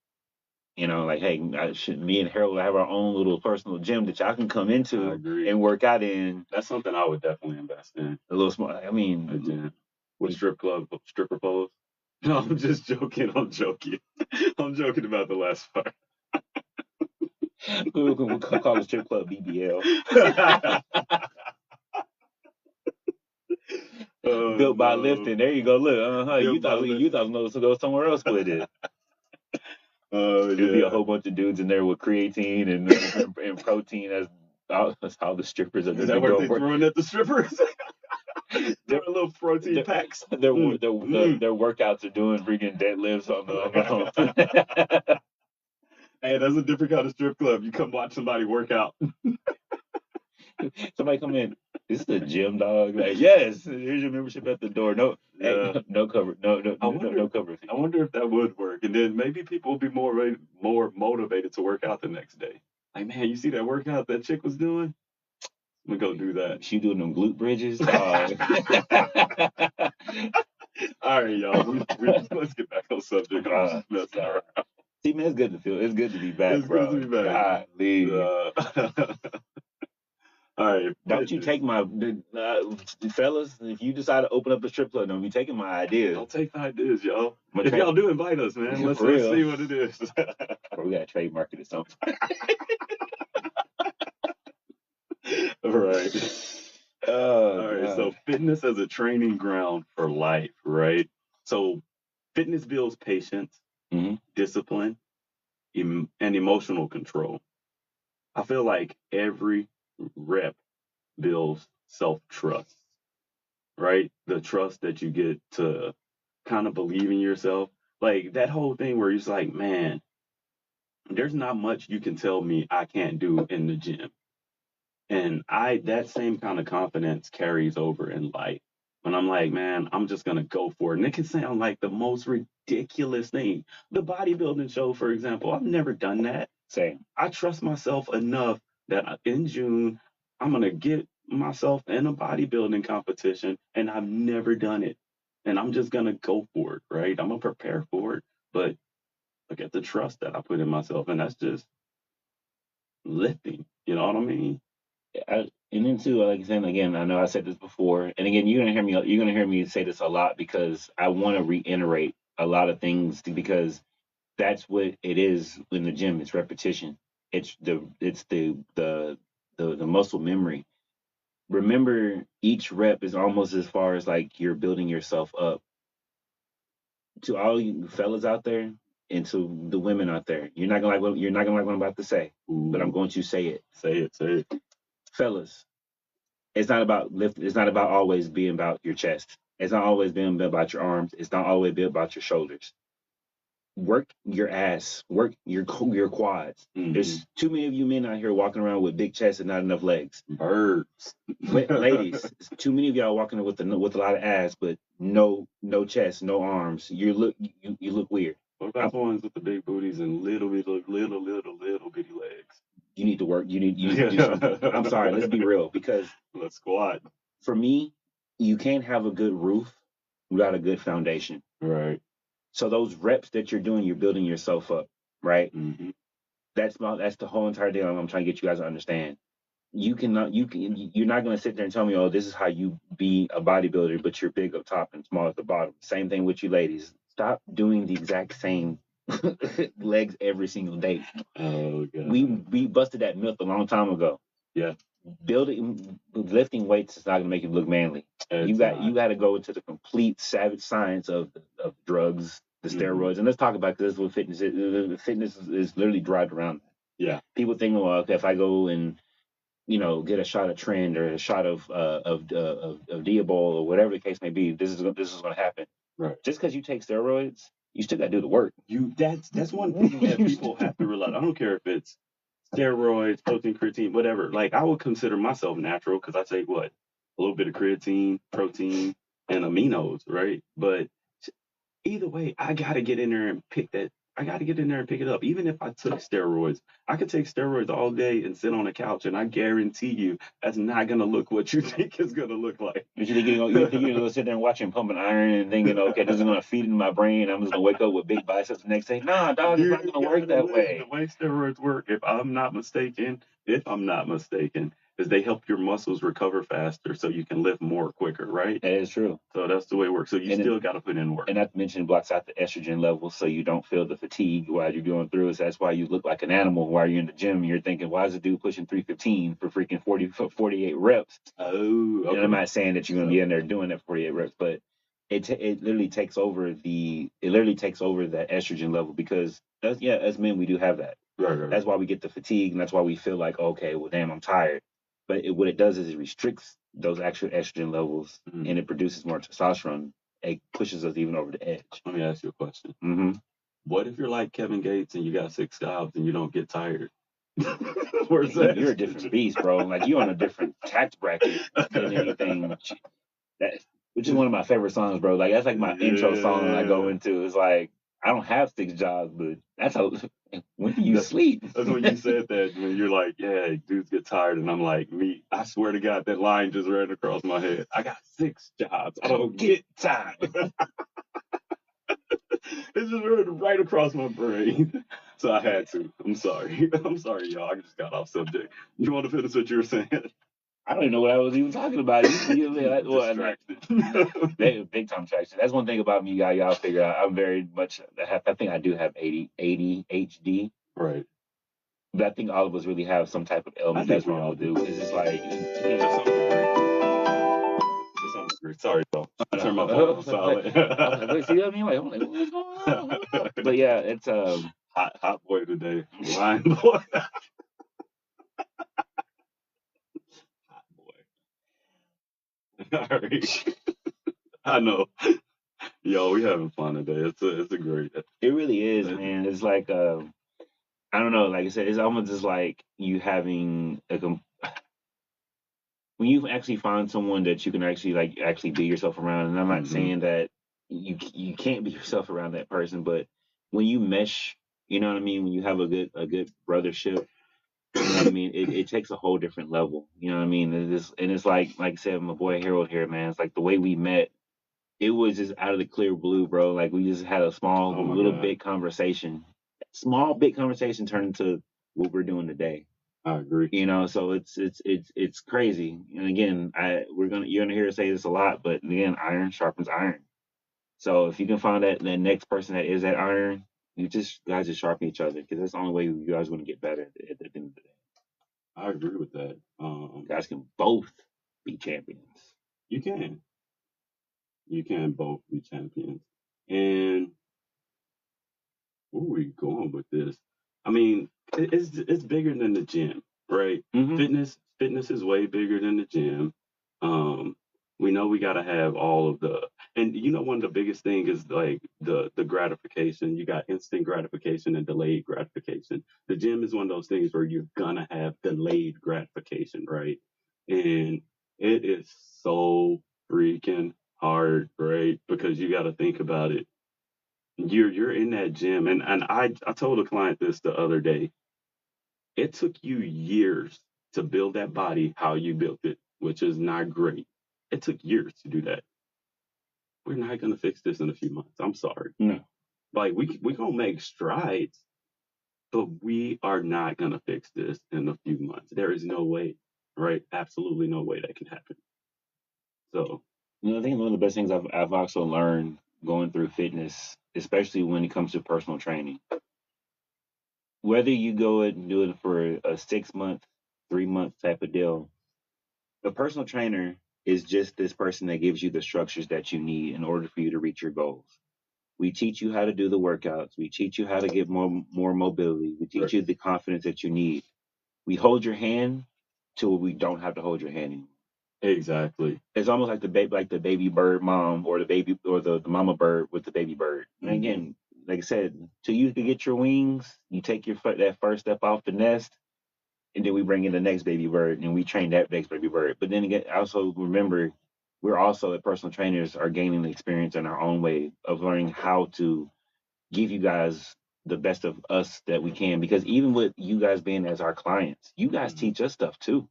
You know, like, hey, me and Harold have our own little personal gym that y'all can come I into agree. and work out in. That's something I would definitely invest in. A little small. I A mean, gym with stripper poles. No, I'm just joking. I'm joking. I'm joking about the last part. we'll call the strip club BBL. Built by lifting. There you go. Look, you Built by thought you thought no, to go somewhere else with it. There'd be a whole bunch of dudes in there with creatine and protein as that's how the strippers are Is that what they doing. throwing at the strippers? They're little protein packs. Their workouts are doing freaking deadlifts on the. Hey, that's a different kind of strip club. You come watch somebody work out. Somebody come in. This is the gym, dog. Like, yes, here's your membership at the door. No, Yeah. hey, no cover. No cover fee. I wonder if that would work, and then maybe people will be more motivated to work out the next day. Like, man, you see that workout that chick was doing? I'm gonna go do that. She doing them glute bridges. All right, y'all. Let's get back on subject. I'm just messing around. See, man, it's good to feel. It's good to be back, It's bro. good to be back. Golly. All right. Don't you take my fellas? If you decide to open up a strip club, don't be taking my ideas. Don't take the ideas, y'all. If y'all do, invite us, man. Let's see what it is. Or we gotta trademark it or something. All right. All right. So fitness as a training ground for life, right? So fitness builds patience, discipline, and emotional control. I feel like every rep builds self-trust, right? The trust that you get to kind of believe in yourself. Like that whole thing where you're just like, man, there's not much you can tell me I can't do in the gym. And that same kind of confidence carries over in life. When I'm like, man, I'm just gonna go for it. And it can sound like the most ridiculous thing. The bodybuilding show, for example, I've never done that. Same. I trust myself enough that in June I'm gonna get myself in a bodybuilding competition, and I've never done it. And I'm just gonna go for it, right? I'm gonna prepare for it. But look at the trust that I put in myself, and that's just lifting. You know what I mean? And then too, like I said again, I know I said this before, and again, you're gonna hear me say this a lot because I want to reiterate a lot of things because that's what it is in the gym. It's repetition. It's the muscle memory. Remember, each rep is almost as far as like you're building yourself up. To all you fellas out there and to the women out there, you're not gonna like what I'm about to say, but I'm going to say it. Say it. Fellas, it's not about lift. It's not about always being about your chest. It's not always being about your arms. It's not always being about your shoulders. Work your ass. Work your quads. There's too many of you men out here walking around with big chests and not enough legs. Birds. Ladies, too many of y'all walking with a lot of ass, but no chest, no arms. You look weird. What about the ones with the big booties and little bitty legs? You need to work. You need to do something. I'm sorry. Let's be real because let's squat. For me, you can't have a good roof without a good foundation. Right. So those reps that you're doing, you're building yourself up, right? Mm-hmm. That's the whole entire deal. I'm trying to get you guys to understand. You're not going to sit there and tell me, oh, this is how you be a bodybuilder, but you're big up top and small at the bottom. Same thing with you ladies. Stop doing the exact same legs every single day. Oh God. We busted that myth a long time ago. Yeah. Lifting weights is not going to make you look manly. You got to go into the complete savage science of drugs, the steroids, and let's talk about this. What fitness is. Fitness is literally derived around that. Yeah. People think, well, okay, if I go and get a shot of Trend or a shot of Diabol or whatever the case may be, this is going to happen. Right. Just because you take steroids, you still got to do the work. That's one thing that people have to realize. I don't care if it's steroids, protein, creatine, whatever. Like I would consider myself natural because I take a little bit of creatine, protein, and aminos, right? But either way, I gotta get in there and pick that I got to get in there and pick it up. Even if I took steroids, I could take steroids all day and sit on a couch, and I guarantee you that's not gonna look what you think it's gonna look like. But you think you're gonna sit there and watch him pumping iron and thinking, okay, this is gonna feed into my brain. I'm just gonna wake up with big biceps the next day. Nah, dog, it's not gonna work that way. The way steroids work, if I'm not mistaken, is they help your muscles recover faster so you can lift more quicker, right? That is true. So that's the way it works. So you still got to put in work. And not to mention, it blocks out the estrogen levels so you don't feel the fatigue while you're going through it. So that's why you look like an animal while you're in the gym. You're thinking, why is a dude pushing 315 for freaking 48 reps? Oh, okay. And I'm not saying that you're going to be in there doing that 48 reps, but it literally takes over the estrogen level because as men we do have that. Right. That's why we get the fatigue and that's why we feel like, okay, well, damn, I'm tired. But what it does is it restricts those actual estrogen levels and it produces more testosterone. It pushes us even over the edge. Let me ask you a question. Mm-hmm. What if you're like Kevin Gates and you got 6 jobs and you don't get tired? You're a different beast, bro. Like you're on a different tax bracket than anything. Which is one of my favorite songs, bro. Like that's like my intro song when I go into. It's like I don't have 6 jobs, but that's how. When do you sleep? That's when you said that. When you're like, yeah, dudes get tired, and I'm like, I swear to God, that line just ran across my head. I got 6 jobs. I don't get tired. It just ran right across my brain. So I had to. I'm sorry. I'm sorry, y'all. I just got off subject. You want to finish what you were saying? I don't even know what I was even talking about. Distracted. Big time distraction. That's one thing about me, y'all figure out. I'm very much, I think I do have ADHD. Right. But I think all of us really have some type of element that's wrong with it. It's just like, sorry, though. Turn my phone on silent. See what I mean? Like, what's going on? But yeah, it's hot boy today. Lion boy. Hot boy. All right. I know. Yo, we having fun today. It's a great. It really is, man. It's like I don't know. Like I said, it's almost just like you having when you actually find someone that you can actually be yourself around. And I'm not saying that you can't be yourself around that person, but when you mesh, you know what I mean. When you have a good brothership, you know what I mean. It takes a whole different level. You know what I mean. It's like I said, my boy Harold here, man. It's like the way we met. It was just out of the clear blue, bro. Like we just had a small, big conversation. Small, big conversation turned into what we're doing today. I agree. You know, so it's crazy. And again, you're gonna hear us say this a lot, but again, iron sharpens iron. So if you can find that next person that is that iron, guys just sharpen each other because that's the only way you guys want to get better at the end of the day. I agree with that. Guys can both be champions. You can both be champions. And where are we going with this? I mean, it's bigger than the gym, right? Mm-hmm. Fitness is way bigger than the gym. We know we got to have all of and you know, one of the biggest things is like the gratification. You got instant gratification and delayed gratification. The gym is one of those things where you're gonna have delayed gratification, right? And it is so freaking hard, right? Because you got to think about it. You're in that gym, and I told a client this the other day. It took you years to build that body how you built it, which is not great. It took years to do that. We're not gonna fix this in a few months. I'm sorry. No. Like we gonna make strides, but we are not gonna fix this in a few months. There is no way, right? Absolutely no way that can happen. So, I think one of the best things I've also learned going through fitness, especially when it comes to personal training, whether you go and do it for a 6-month, 3-month type of deal, the personal trainer is just this person that gives you the structures that you need in order for you to reach your goals. We teach you how to do the workouts. We teach you how to get more mobility. We teach you the confidence that you need. We hold your hand till we don't have to hold your hand anymore. Exactly. It's almost like the baby bird mom or the mama bird with the baby bird. And again, like I said, till you can get your wings, you take that first step off the nest, and then we bring in the next baby bird and we train that next baby bird. But then again, also remember, we're also personal trainers are gaining the experience in our own way of learning how to give you guys the best of us that we can, because even with you guys being as our clients, you guys teach us stuff too.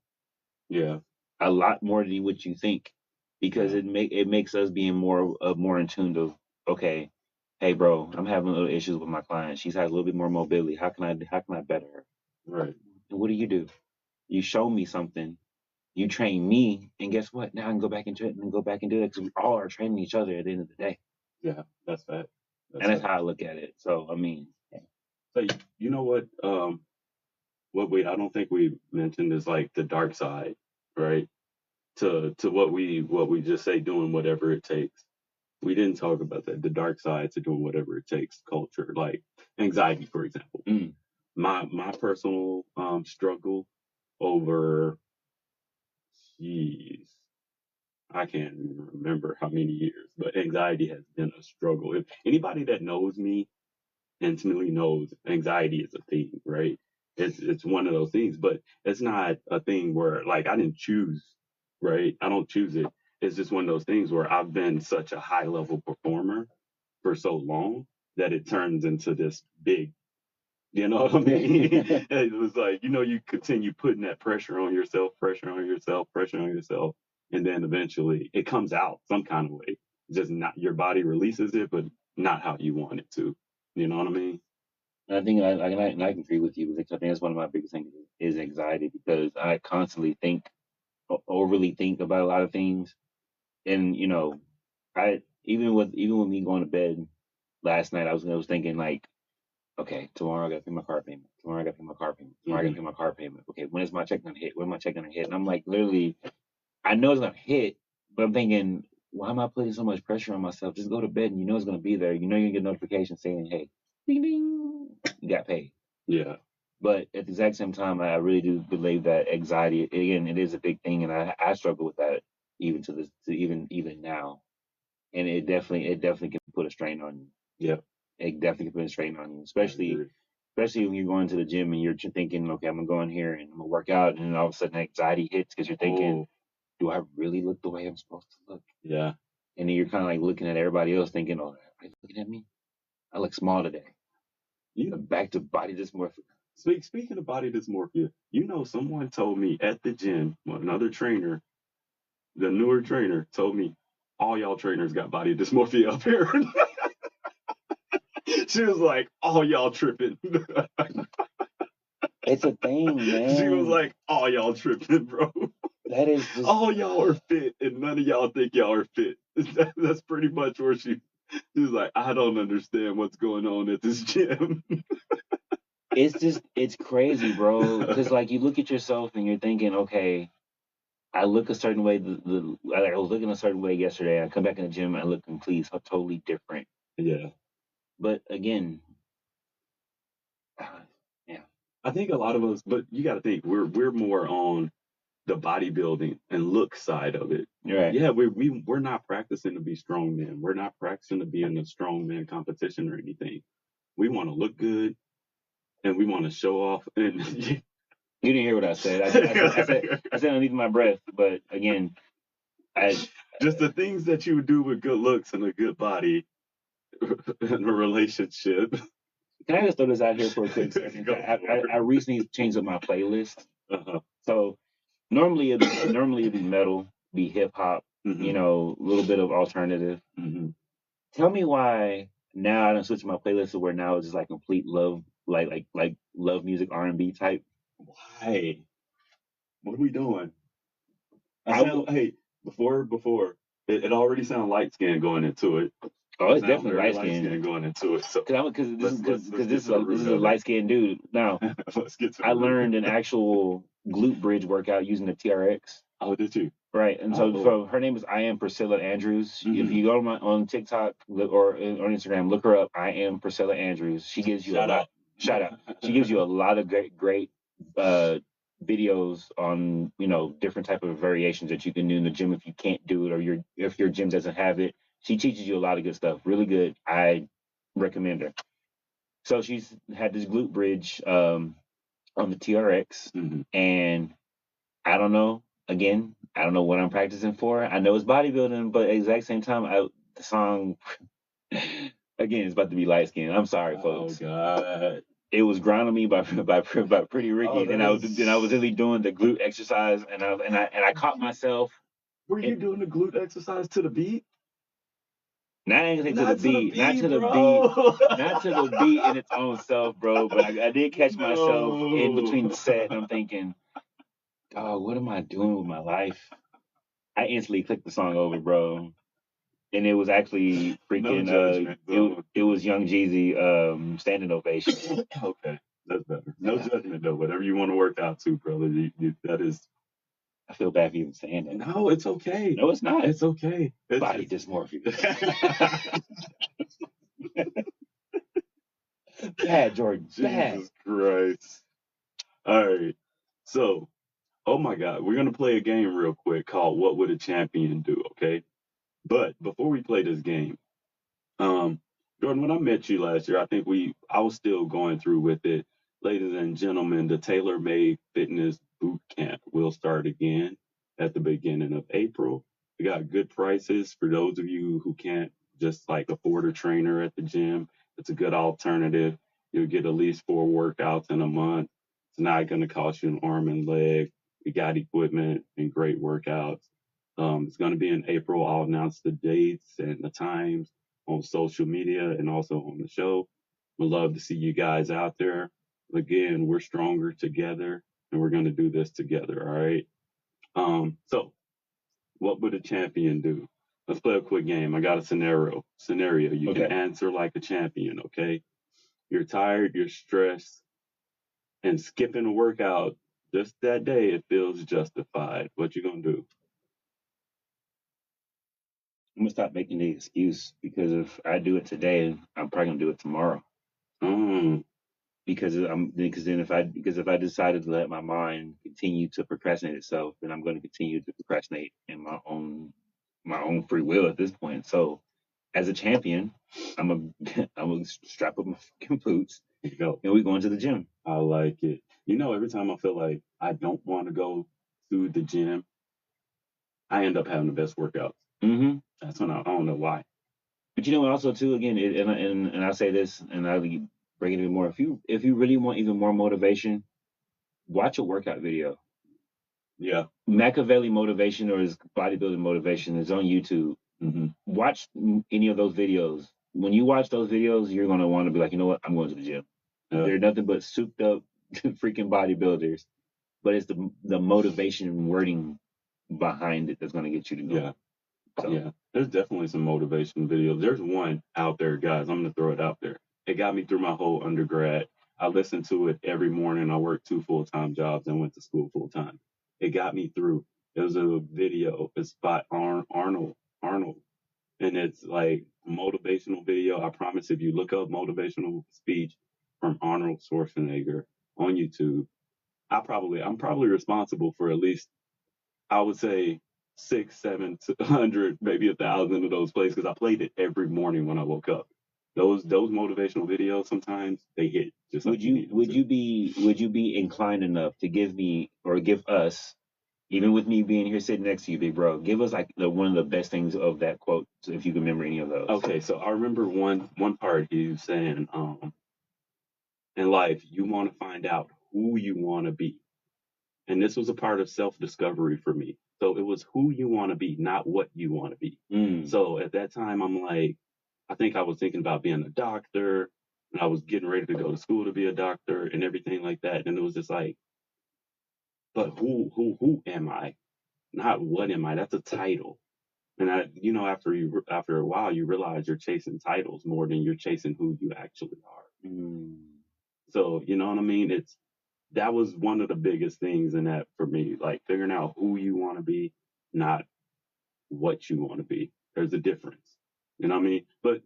Yeah. A lot more than what you think, because it makes us being more in tune to, okay, hey bro, I'm having little issues with my client. She's had a little bit more mobility. How can I better her? Right. And what do? You show me something, you train me, and guess what? Now I can go back into it and go back and do it, because we all are training each other at the end of the day. Yeah, that's that. And that's how I look at it. So I mean, so you know what? I don't think we mentioned is like the dark side, right? To what we just say, doing whatever it takes. We didn't talk about that. The dark side to doing whatever it takes, culture, like anxiety, for example. My personal struggle over, geez, I can't even remember how many years, but anxiety has been a struggle. If anybody that knows me intimately knows, anxiety is a thing, right? It's one of those things, but it's not a thing where like I didn't choose, right? I don't choose it. It's just one of those things where I've been such a high level performer for so long that it turns into this big, you know what I mean? It was like, you continue putting that pressure on yourself, pressure on yourself, pressure on yourself, and then eventually it comes out some kind of way. Just not your body releases it, but not how you want it to. You know what I mean? and I think I can agree with you, because I think that's one of my biggest things is anxiety, because I constantly think, overly think about a lot of things. And I even with me going to bed last night, I was thinking like, okay, tomorrow I gotta pay my car payment. Tomorrow I gotta pay my car payment. Tomorrow I gotta pay my car payment. Okay, when is my check gonna hit? When my check gonna hit? And I'm like, literally, I know it's gonna hit, but I'm thinking, why am I putting so much pressure on myself? Just go to bed and you know it's gonna be there. You know you're gonna get a notification saying, hey, ding ding, you got paid. Yeah. But at the exact same time, I really do believe that anxiety, again, it is a big thing, and I struggle with that even to even now. And it definitely can put a strain on you. Yeah. It definitely can put a strain on you, I especially agree. when you're going to the gym and you're thinking, okay, I'm gonna go in here and I'm gonna work out, and then all of a sudden anxiety hits, because you're thinking, Oh, do I really look the way I'm supposed to look? yeah. And then you're kind of like looking at everybody else, thinking, oh, are you looking at me? I look small today. You Back to body dysmorphia. speaking of body dysmorphia, someone told me at the gym, another trainer, the newer trainer, told me all y'all trainers got body dysmorphia up here. She was like, all y'all tripping. It's a thing, man. She was like, all y'all tripping, bro. That is just All y'all are fit, and none of y'all think y'all are fit. That's pretty much where she was like, I don't understand what's going on at this gym. it's crazy, bro. Because like you look at yourself and you're thinking, okay, I look a certain way. I was looking a certain way yesterday. I come back in the gym, I look complete, so totally different. Yeah. But again, yeah, I think a lot of us, but you got to think we're more on the bodybuilding and look side of it. right. Yeah, we're not practicing to be strong men. We're not practicing to be in a strong man competition or anything. We want to look good and we want to show off. And You didn't hear what I said. I said underneath my breath. But again, just the things that you would do with good looks and a good body in a relationship. can I just throw this out here for a quick second? I recently changed up my playlist. Uh-huh. So normally it'd be metal, be hip hop, Mhm. a little bit of alternative. Mhm. Tell me why now I done switched my playlist to where now it's just like complete love, like love music, R&B type. Why? What are we doing? I will. Hey, before it already sounds light skin going into it. Oh, it's Sound definitely very light light skin. skin going into it. So Because let's this get is to the this root is a of it. light skinned dude. Now Let's get to the I root. learned an actual glute bridge workout using the TRX. Oh, did you? Right, and so Oh. for her name is I am Priscilla Andrews. If Mhm. you go on TikTok or on Instagram, look her up. I am Priscilla Andrews. She gives you a lot. Shout out. She gives you a lot of great videos on different type of variations that you can do in the gym if you can't do it, or if your gym doesn't have it. She teaches you a lot of good stuff. Really good. I recommend her. So she's had this glute bridge on the TRX, Mhm. and I don't know. Again, I don't know what I'm practicing for. I know it's bodybuilding, but at the exact same time, the song, Again, it's about to be light skin. I'm sorry, folks. Oh God. It was Grinding Me by Pretty Ricky, Oh, and I was literally doing the glute exercise, and I caught myself. Were you doing the glute exercise to the beat? Not anything to the beat, not to the bro. beat, not to the beat in its own self, bro. But I did catch myself in between the set, and I'm thinking, oh, what am I doing with my life? I instantly clicked the song over, bro. And it was actually freaking judgment, it was Young Jeezy Standing Ovation. Okay, that's better. No judgment though. Whatever you want to work out to, brother. That is. I feel bad for even saying that. No, it's okay. No, it's not. It's okay. Body dysmorphia. Bad, Jordan. Bad. Jesus Christ. All right. So, oh my God, we're gonna play a game real quick called "What Would a Champion Do?" Okay. But before we play this game, Jordan, when I met you last year, I was still going through with it. Ladies and gentlemen, the Tailor Made Fitness Boot Camp will start again at the beginning of April. We got good prices for those of you who can't just like afford a trainer at the gym. It's a good alternative. You'll get at least 4 workouts in a month. It's not going to cost you an arm and leg. We got equipment and great workouts. It's going to be in April. I'll announce the dates and the times on social media and also on the show. We'd love to see you guys out there. Again, we're stronger together and we're going to do this together. All right. So what would a champion do? Let's play a quick game. I got a scenario. You can answer like a champion. Okay. You're tired, you're stressed, and skipping a workout just that day, it feels justified. What you going to do? I'm gonna stop making the excuse, because if I do it today, I'm probably gonna do it tomorrow. Because if I decided to let my mind continue to procrastinate itself, then I'm going to continue to procrastinate in my own free will at this point. So, as a champion, I'm gonna strap up my fucking boots and we're going to the gym. I like it. Every time I feel like I don't want to go to the gym, I end up having the best workouts. Mm-hmm. That's when I don't know why. But also too, again, and I say this, and I bring it even more. If you really want even more motivation, watch a workout video. Yeah. Machiavelli motivation or his bodybuilding motivation is on YouTube. Mm-hmm. Watch any of those videos. When you watch those videos, you're gonna want to be like, you know what, I'm going to the gym. Yeah. They're nothing but souped up freaking bodybuilders, but it's the motivation and wording behind it that's gonna get you to go. Yeah. So. Yeah, there's definitely some motivation videos. There's one out there, guys. I'm gonna throw it out there. It got me through my whole undergrad. I listened to it every morning. I worked 2 full-time jobs and went to school full-time. It got me through. It was a video. It's by Arnold, and it's like a motivational video. I promise, if you look up motivational speech from Arnold Schwarzenegger on YouTube, I'm probably responsible for at least, I would say, 600, 700, maybe 1,000 of those plays, because I played it every morning when I woke up. Those motivational videos, sometimes they hit. Just would you be inclined enough to give me, or give us, even with me being here sitting next to you, big bro, give us like one of the best things of that quote, if you can remember any of those? Okay, so I remember one part he was saying, in life, you want to find out who you want to be. And this was a part of self-discovery for me. So it was who you want to be, not what you want to be. So at that time, I'm like, I think I was thinking about being a doctor, and I was getting ready to go to school to be a doctor and everything like that. And it was just like, but who am I? Not what am I? That's a title. And after a while, you realize you're chasing titles more than you're chasing who you actually are. So, you know what I mean? That was one of the biggest things in that for me, like figuring out who you want to be, not what you want to be. There's a difference. You know what I mean? But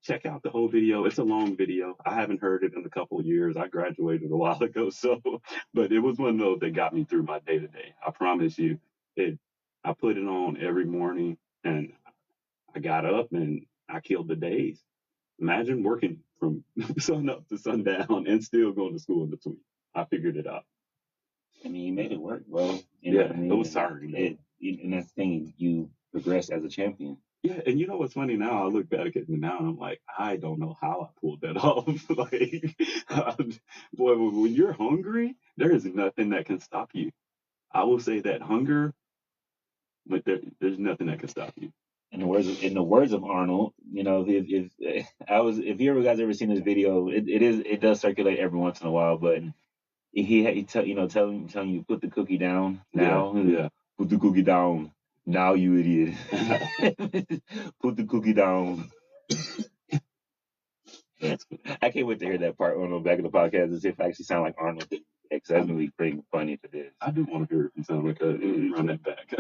check out the whole video. It's a long video. I haven't heard it in a couple of years. I graduated a while ago, but it was one of those that got me through my day to day. I promise you, I put it on every morning, and I got up and I killed the days. Imagine working from sun up to sundown and still going to school in between. I figured it out. I mean, you made it work, bro. It was sorry. And that's the thing, you progressed as a champion. Yeah, and you know what's funny now? I look back at it now and I'm like, I don't know how I pulled that off. Like, boy, when you're hungry, there is nothing that can stop you. I will say that hunger, but there's nothing that can stop you. In the words of Arnold, you know, if you ever guys ever seen this video, it does circulate every once in a while, but telling you put the cookie down now. Yeah. Put the cookie down now, you idiot. Put the cookie down. I can't wait to hear that part on the back of the podcast and see if I actually sound like Arnold did. Because that's gonna be pretty funny for this. I do want to hear if you sound like that. Run that back.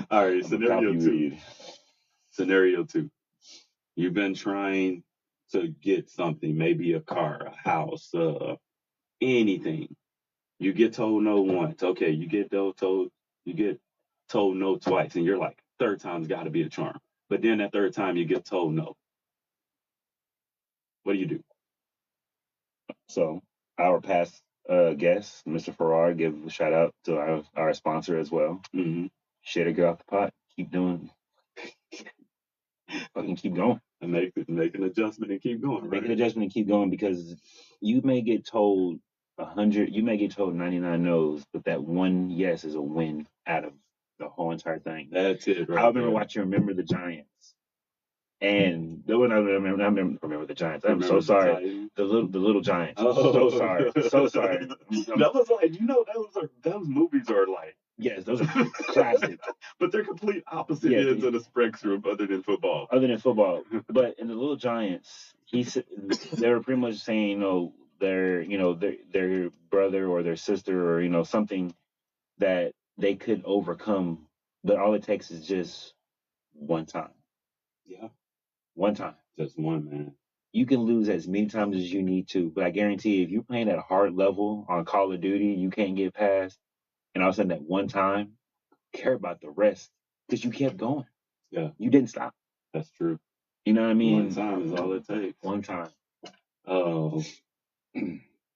All right, scenario 2. Scenario 2. You've been trying to get something, maybe a car, a house, anything. You get told no once. Okay, you get told no twice, and you're like, third time's got to be a charm. But then that third time you get told no. What do you do? So our past guest, Mr. Farrar, give a shout out to our sponsor as well. Mm-hmm. Shit a girl off the pot. Keep doing. Fucking keep going. And make an adjustment and keep going. Make an adjustment and keep going, because you may get told 100, you may get told 99 no's, but that one yes is a win out of the whole entire thing. That's it. Right, I remember watching Remember the Giants. And the one I remember the Giants. I'm so sorry. The little Giants. Oh. So sorry. So sorry. That was like, those movies are like, yes, those are classic. But they're complete opposite ends of the spectrum other than football. But in the Little Giants, they were pretty much saying, their brother or their sister or something that they could overcome, but all it takes is just one time. Yeah. One time. Just one, man. You can lose as many times as you need to, but I guarantee if you're playing at a hard level on Call of Duty, you can't get past, and all of a sudden that one time, care about the rest because you kept going. Yeah. You didn't stop. That's true. You know what I mean? One time is all it takes. One time. Oh.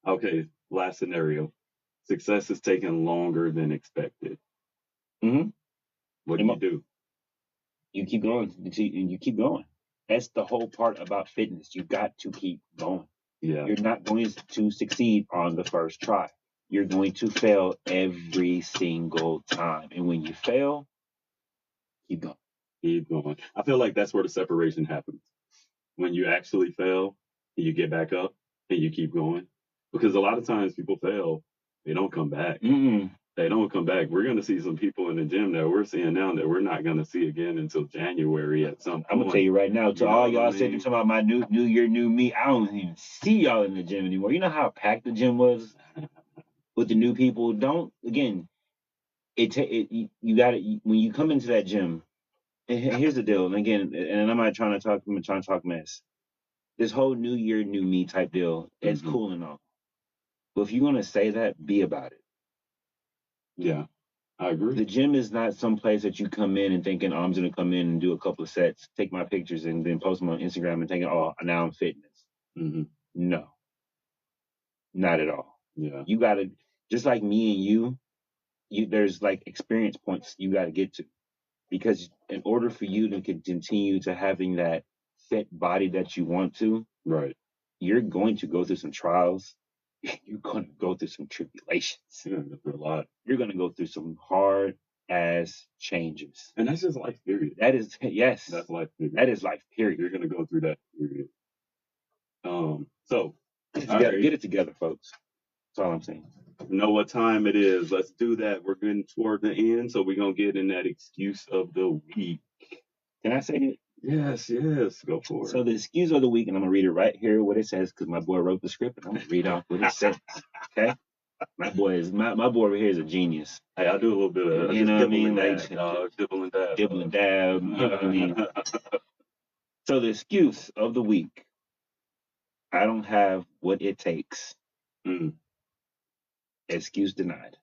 Okay. Last scenario. Success is taking longer than expected. Mm-hmm. What do you do? You keep going. You keep going. That's the whole part about fitness. You got to keep going. Yeah. You're not going to succeed on the first try. You're going to fail every single time. And when you fail, keep going. Keep going. I feel like that's where the separation happens. When you actually fail, and you get back up and you keep going. Because a lot of times people fail, they don't come back. Mm-mm. They don't come back. We're going to see some people in the gym that we're seeing now that we're not going to see again until January at some point. I'm going to tell you right now, to all y'all sitting talking about my new year, new me, I don't even see y'all in the gym anymore. You know how packed the gym was with the new people? You got to, when you come into that gym, and here's the deal. And again, and I'm not trying to talk mess. This whole new year, new me type deal, it's cool and all. But if you're going to say that, be about it. Yeah, I agree. The gym is not some place that you come in and thinking, I'm going to come in and do a couple of sets, take my pictures, and then post them on Instagram and thinking, oh, now I'm fitness. Mm-hmm. No, not at all. Yeah. You got to, just like me and you, there's like experience points you got to get to. Because in order for you to continue to having that fit body that you want to, right, you're going to go through some trials. You're going to go through some tribulations. Yeah, a lot. You're going to go through some hard ass changes. And that's just life, period. That is, yes. That's life, period. That is life, period. You're going to go through that, period. So, get it together, folks. That's all I'm saying. Know what time it is. Let's do that. We're getting toward the end, so we're going to get in that excuse of the week. Can I say it? Yes. Go for it. So the excuse of the week, and I'm going to read it right here what it says, because my boy wrote the script, and I'm going to read off what it says. Okay? My boy over here is a genius. Hey, I do a little bit of, you know what I mean? Like, dibble and dab. Dibble and dab. You know what I mean? So the excuse of the week, I don't have what it takes. Excuse denied.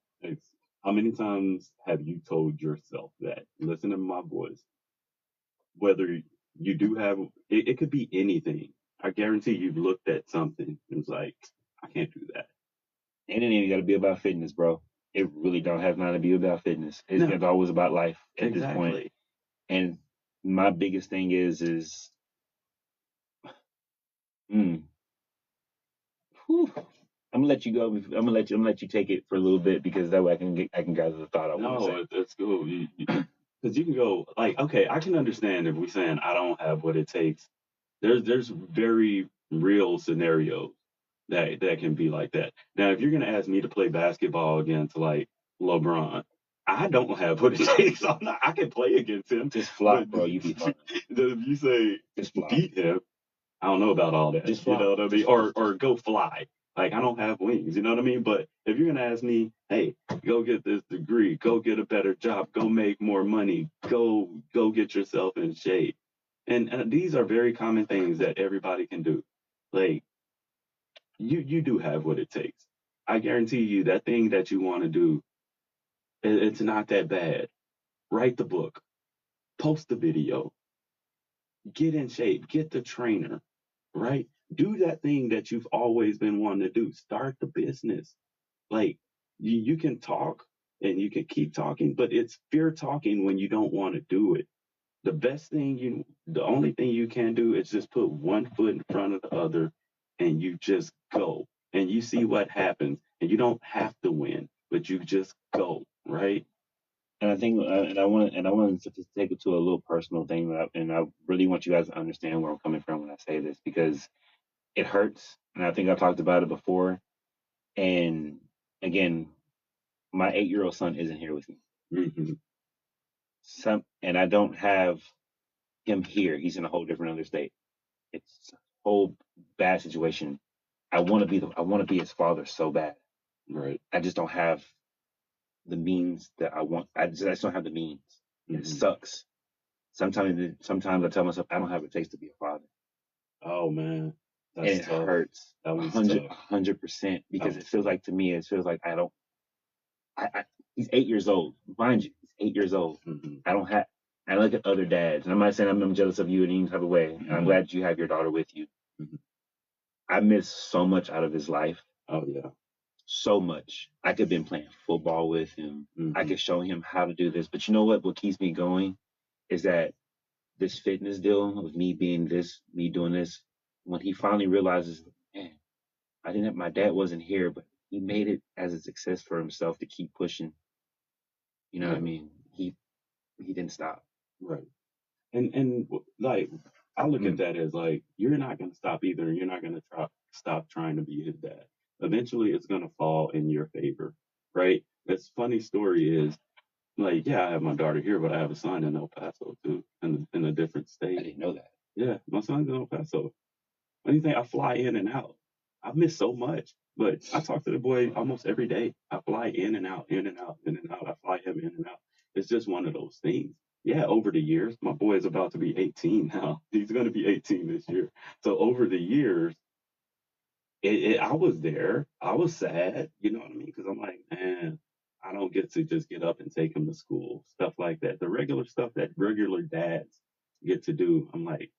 How many times have you told yourself that? Listen to my voice. Whether you do have, it could be anything. I guarantee you've looked at something and it's like, I can't do that. And it ain't got to be about fitness, bro. It really don't have nothing to be about fitness. It's always about life at this point. And my biggest thing is mm, whew, I'm gonna let you go. I'm gonna let you take it for a little bit because that way I can gather the thought I want to No, say. it's cool. Because you can go like, okay, I can understand if we're saying I don't have what it takes. There's very real scenarios that can be like that. Now, if you're gonna ask me to play basketball against like LeBron, I don't have what it takes. I can play against him, Just but flop, bro. You be fine. if you say Just flop. beat him, I don't know about all that. Just You know flop. what I mean? Or go fly. Like I don't have wings. You know what I mean? But if you're gonna ask me, hey, go get this degree, go get a better job, go make more money, go get yourself in shape. And these are very common things that everybody can do. Like you do have what it takes. I guarantee you that thing that you want to do, it's not that bad. Write the book, post the video, get in shape, get the trainer, right? Do that thing that you've always been wanting to do. Start the business. Like you can talk and you can keep talking, but it's fear talking when you don't want to do it. The only thing you can do is just put one foot in front of the other and you just go and you see what happens. And you don't have to win, but you just go, right? And I think, and I want to just take it to a little personal thing, and I really want you guys to understand where I'm coming from when I say this because it hurts, and I think I talked about it before. And again, my 8-year-old son isn't here with me. Mm-hmm. And I don't have him here. He's in a whole different other state. It's a whole bad situation. I want to be his father so bad. Right. I just don't have the means that I want. I just don't have the means. And it Mm-hmm. sucks. Sometimes I tell myself I don't have what it takes to be a father. Oh man, And that's it tough. hurts That a one's hundred, tough. 100% That because it one's feels tough. like to me, it feels like I don't. He's 8 years old. Mind you, he's 8 years old. Mm-hmm. I don't have. I look at other dads, and I'm not saying I'm jealous of you in any type of way. Mm-hmm. I'm glad you have your daughter with you. Mm-hmm. I miss so much out of his life. Oh yeah. So much. I could have been playing football with him. Mm-hmm. I could show him how to do this. But you know what? What keeps me going is that this fitness deal of me doing this, when he finally realizes, man, I didn't have, my dad wasn't here, but he made it as a success for himself to keep pushing. You know what I Yeah. mean? He didn't stop. Right. And like I look at Mm. that as like you're not gonna stop either. You're not gonna stop trying to be his dad. Eventually, it's gonna fall in your favor, right? This funny story is like, yeah, I have my daughter here, but I have a son in El Paso too, in a different I state. didn't know that. Yeah, my son's in El Paso. Anything, I fly in and out. I miss so much, but I talk to the boy almost every day. I fly in and out, in and out, in and out. I fly him in and out. It's just one of those things. Yeah, over the years, my boy is about to be 18 now. He's going to be 18 this year. So over the years, I was there. I was sad, you know what I mean? Because I'm like, man, I don't get to just get up and take him to school, stuff like that. The regular stuff that regular dads get to do. I'm like,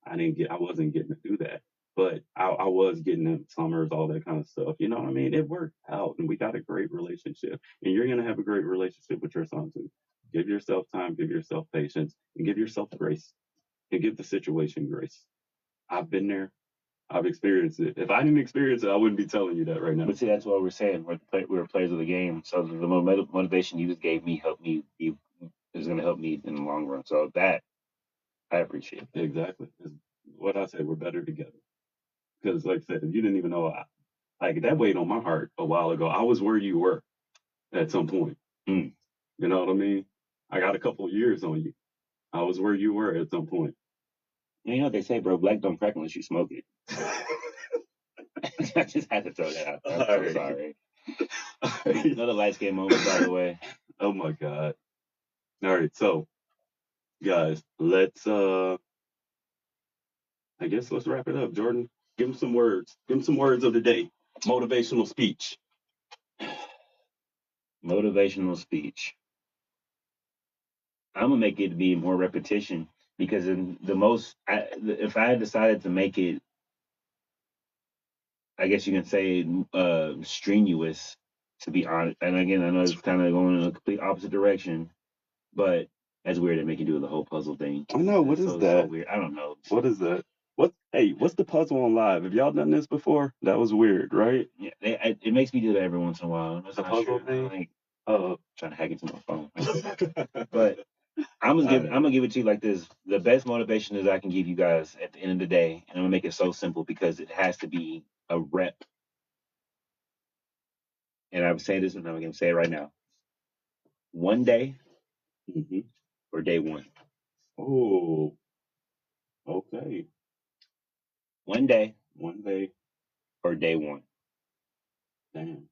I wasn't getting to do that. But I was getting in summers, all that kind of stuff. You know what I mean? It worked out and we got a great relationship. And you're going to have a great relationship with your son too. Give yourself time, give yourself patience, and give yourself grace and give the situation grace. I've been there. I've experienced it. If I didn't experience it, I wouldn't be telling you that right now. But see, that's what we're saying. We're players of the game. So the motivation you just gave me helped me is going to help me in the long run. So that I appreciate. Exactly. It's what I said, we're better together. Because, like I said, you didn't even know, like that weighed on my heart a while ago. I was where you were at some point. Mm. You know what I mean? I got a couple of years on you. I was where you were at some point. You know what they say, bro? Black don't crack unless you smoke it. I just had to throw that out there. I'm so sorry. Another light skin moment, by the way. Oh my God. All right, so guys, I guess let's wrap it up. Jordan, give him some words. Give him some words of the day. Motivational speech. Motivational speech. I'm gonna make it be more repetition because if I had decided to make it, I guess you can say strenuous, to be honest. And again, I know it's kind of going in a complete opposite direction, but That's weird. They make you do the whole puzzle thing. I know. What is So that? weird. I don't know. What is that? What's the puzzle on live? Have y'all done this before? That was weird, right? Yeah, it makes me do that every once in a while. That's The not puzzle sure. thing? Like Uh, trying to hack into my phone. But I'm gonna give it to you like this. The best motivation that I can give you guys at the end of the day, and I'm gonna make it so simple because it has to be a rep. And I'm saying this, and I'm gonna say it right now. One day hmm or day one. Oh, okay. One day One day. or day one. Damn.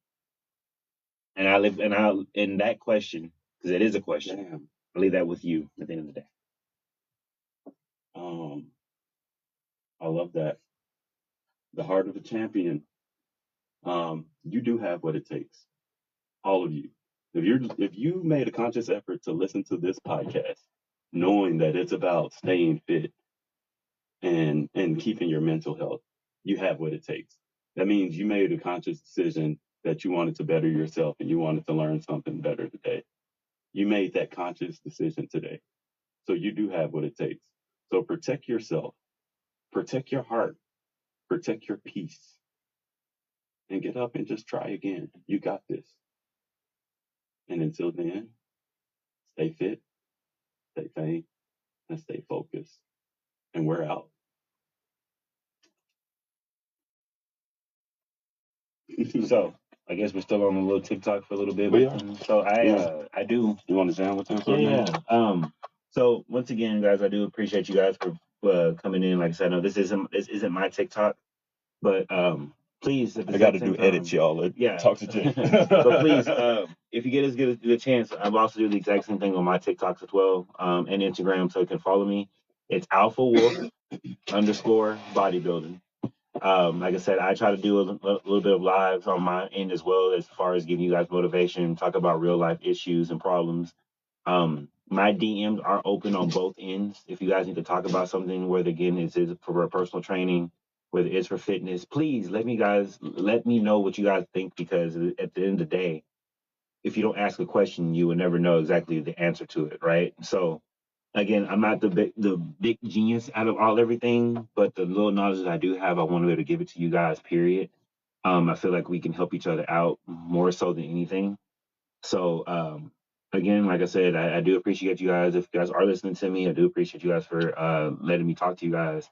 And I in that question because it is a question. Damn. I leave that with you at the end of the day. Um, I love that. The heart of a champion. You do have what it takes. All of you. If you made a conscious effort to listen to this podcast, knowing that it's about staying fit and keeping your mental health, you have what it takes. That means you made a conscious decision that you wanted to better yourself and you wanted to learn something better today. You made that conscious decision today. So you do have what it takes. So protect yourself, protect your heart, protect your peace, and get up and just try again. You got this. And until then, stay fit, stay sane, and stay focused. And we're out. So I guess we're still on a little TikTok for a little bit. We are. So I do. You want to jam with them for a Yeah. minute? So once again, guys, I do appreciate you guys for coming in. Like I said, no, this isn't my TikTok, but please, at the I got to same do time, edits, y'all. Yeah. Talk to Jay. But please, if you get a chance, I'm also do the exact same thing on my TikToks as well, and Instagram, so you can follow me. It's Alpha Wolf _ bodybuilding. Like I said, I try to do a little bit of lives on my end as well, as far as giving you guys motivation, talk about real life issues and problems. My DMs are open on both ends. If you guys need to talk about something, whether again it's for personal training, whether it's for fitness, please let me know what you guys think, because at the end of the day, if you don't ask a question, you will never know exactly the answer to it, right? So again, I'm not the big genius out of everything, but the little knowledge that I do have, I want to be able to give it to you guys. Period. I feel like we can help each other out more so than anything. So again, like I said, I do appreciate you guys. If you guys are listening to me, I do appreciate you guys for letting me talk to you guys.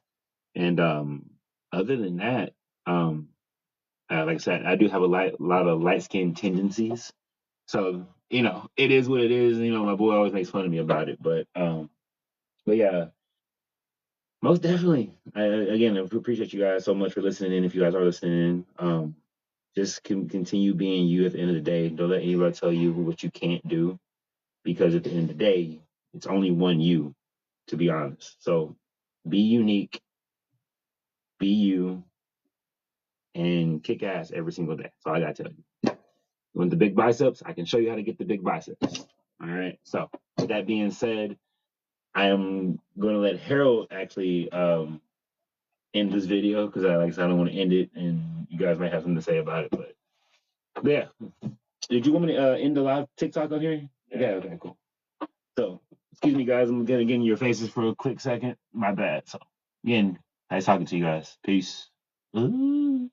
And other than that, like I said, I do have a lot of light skin tendencies. So it is what it is. My boy always makes fun of me about it, but yeah. Most definitely. Again, I appreciate you guys so much for listening in. If you guys are listening in, just continue being you at the end of the day. Don't let anybody tell you what you can't do, because at the end of the day, it's only one you, to be honest. So be unique, be you, and kick ass every single day. That's all I got to tell you. You want the big biceps? I can show you how to get the big biceps. All right. So with that being said, I am going to let Harold actually end this video, because like I said, I don't want to end it, and you guys might have something to say about it. But yeah, did you want me to end the live TikTok on here? Yeah. Okay. Cool. So excuse me, guys. I'm gonna get in your faces for a quick second. My bad. So again, nice talking to you guys. Peace. Ooh.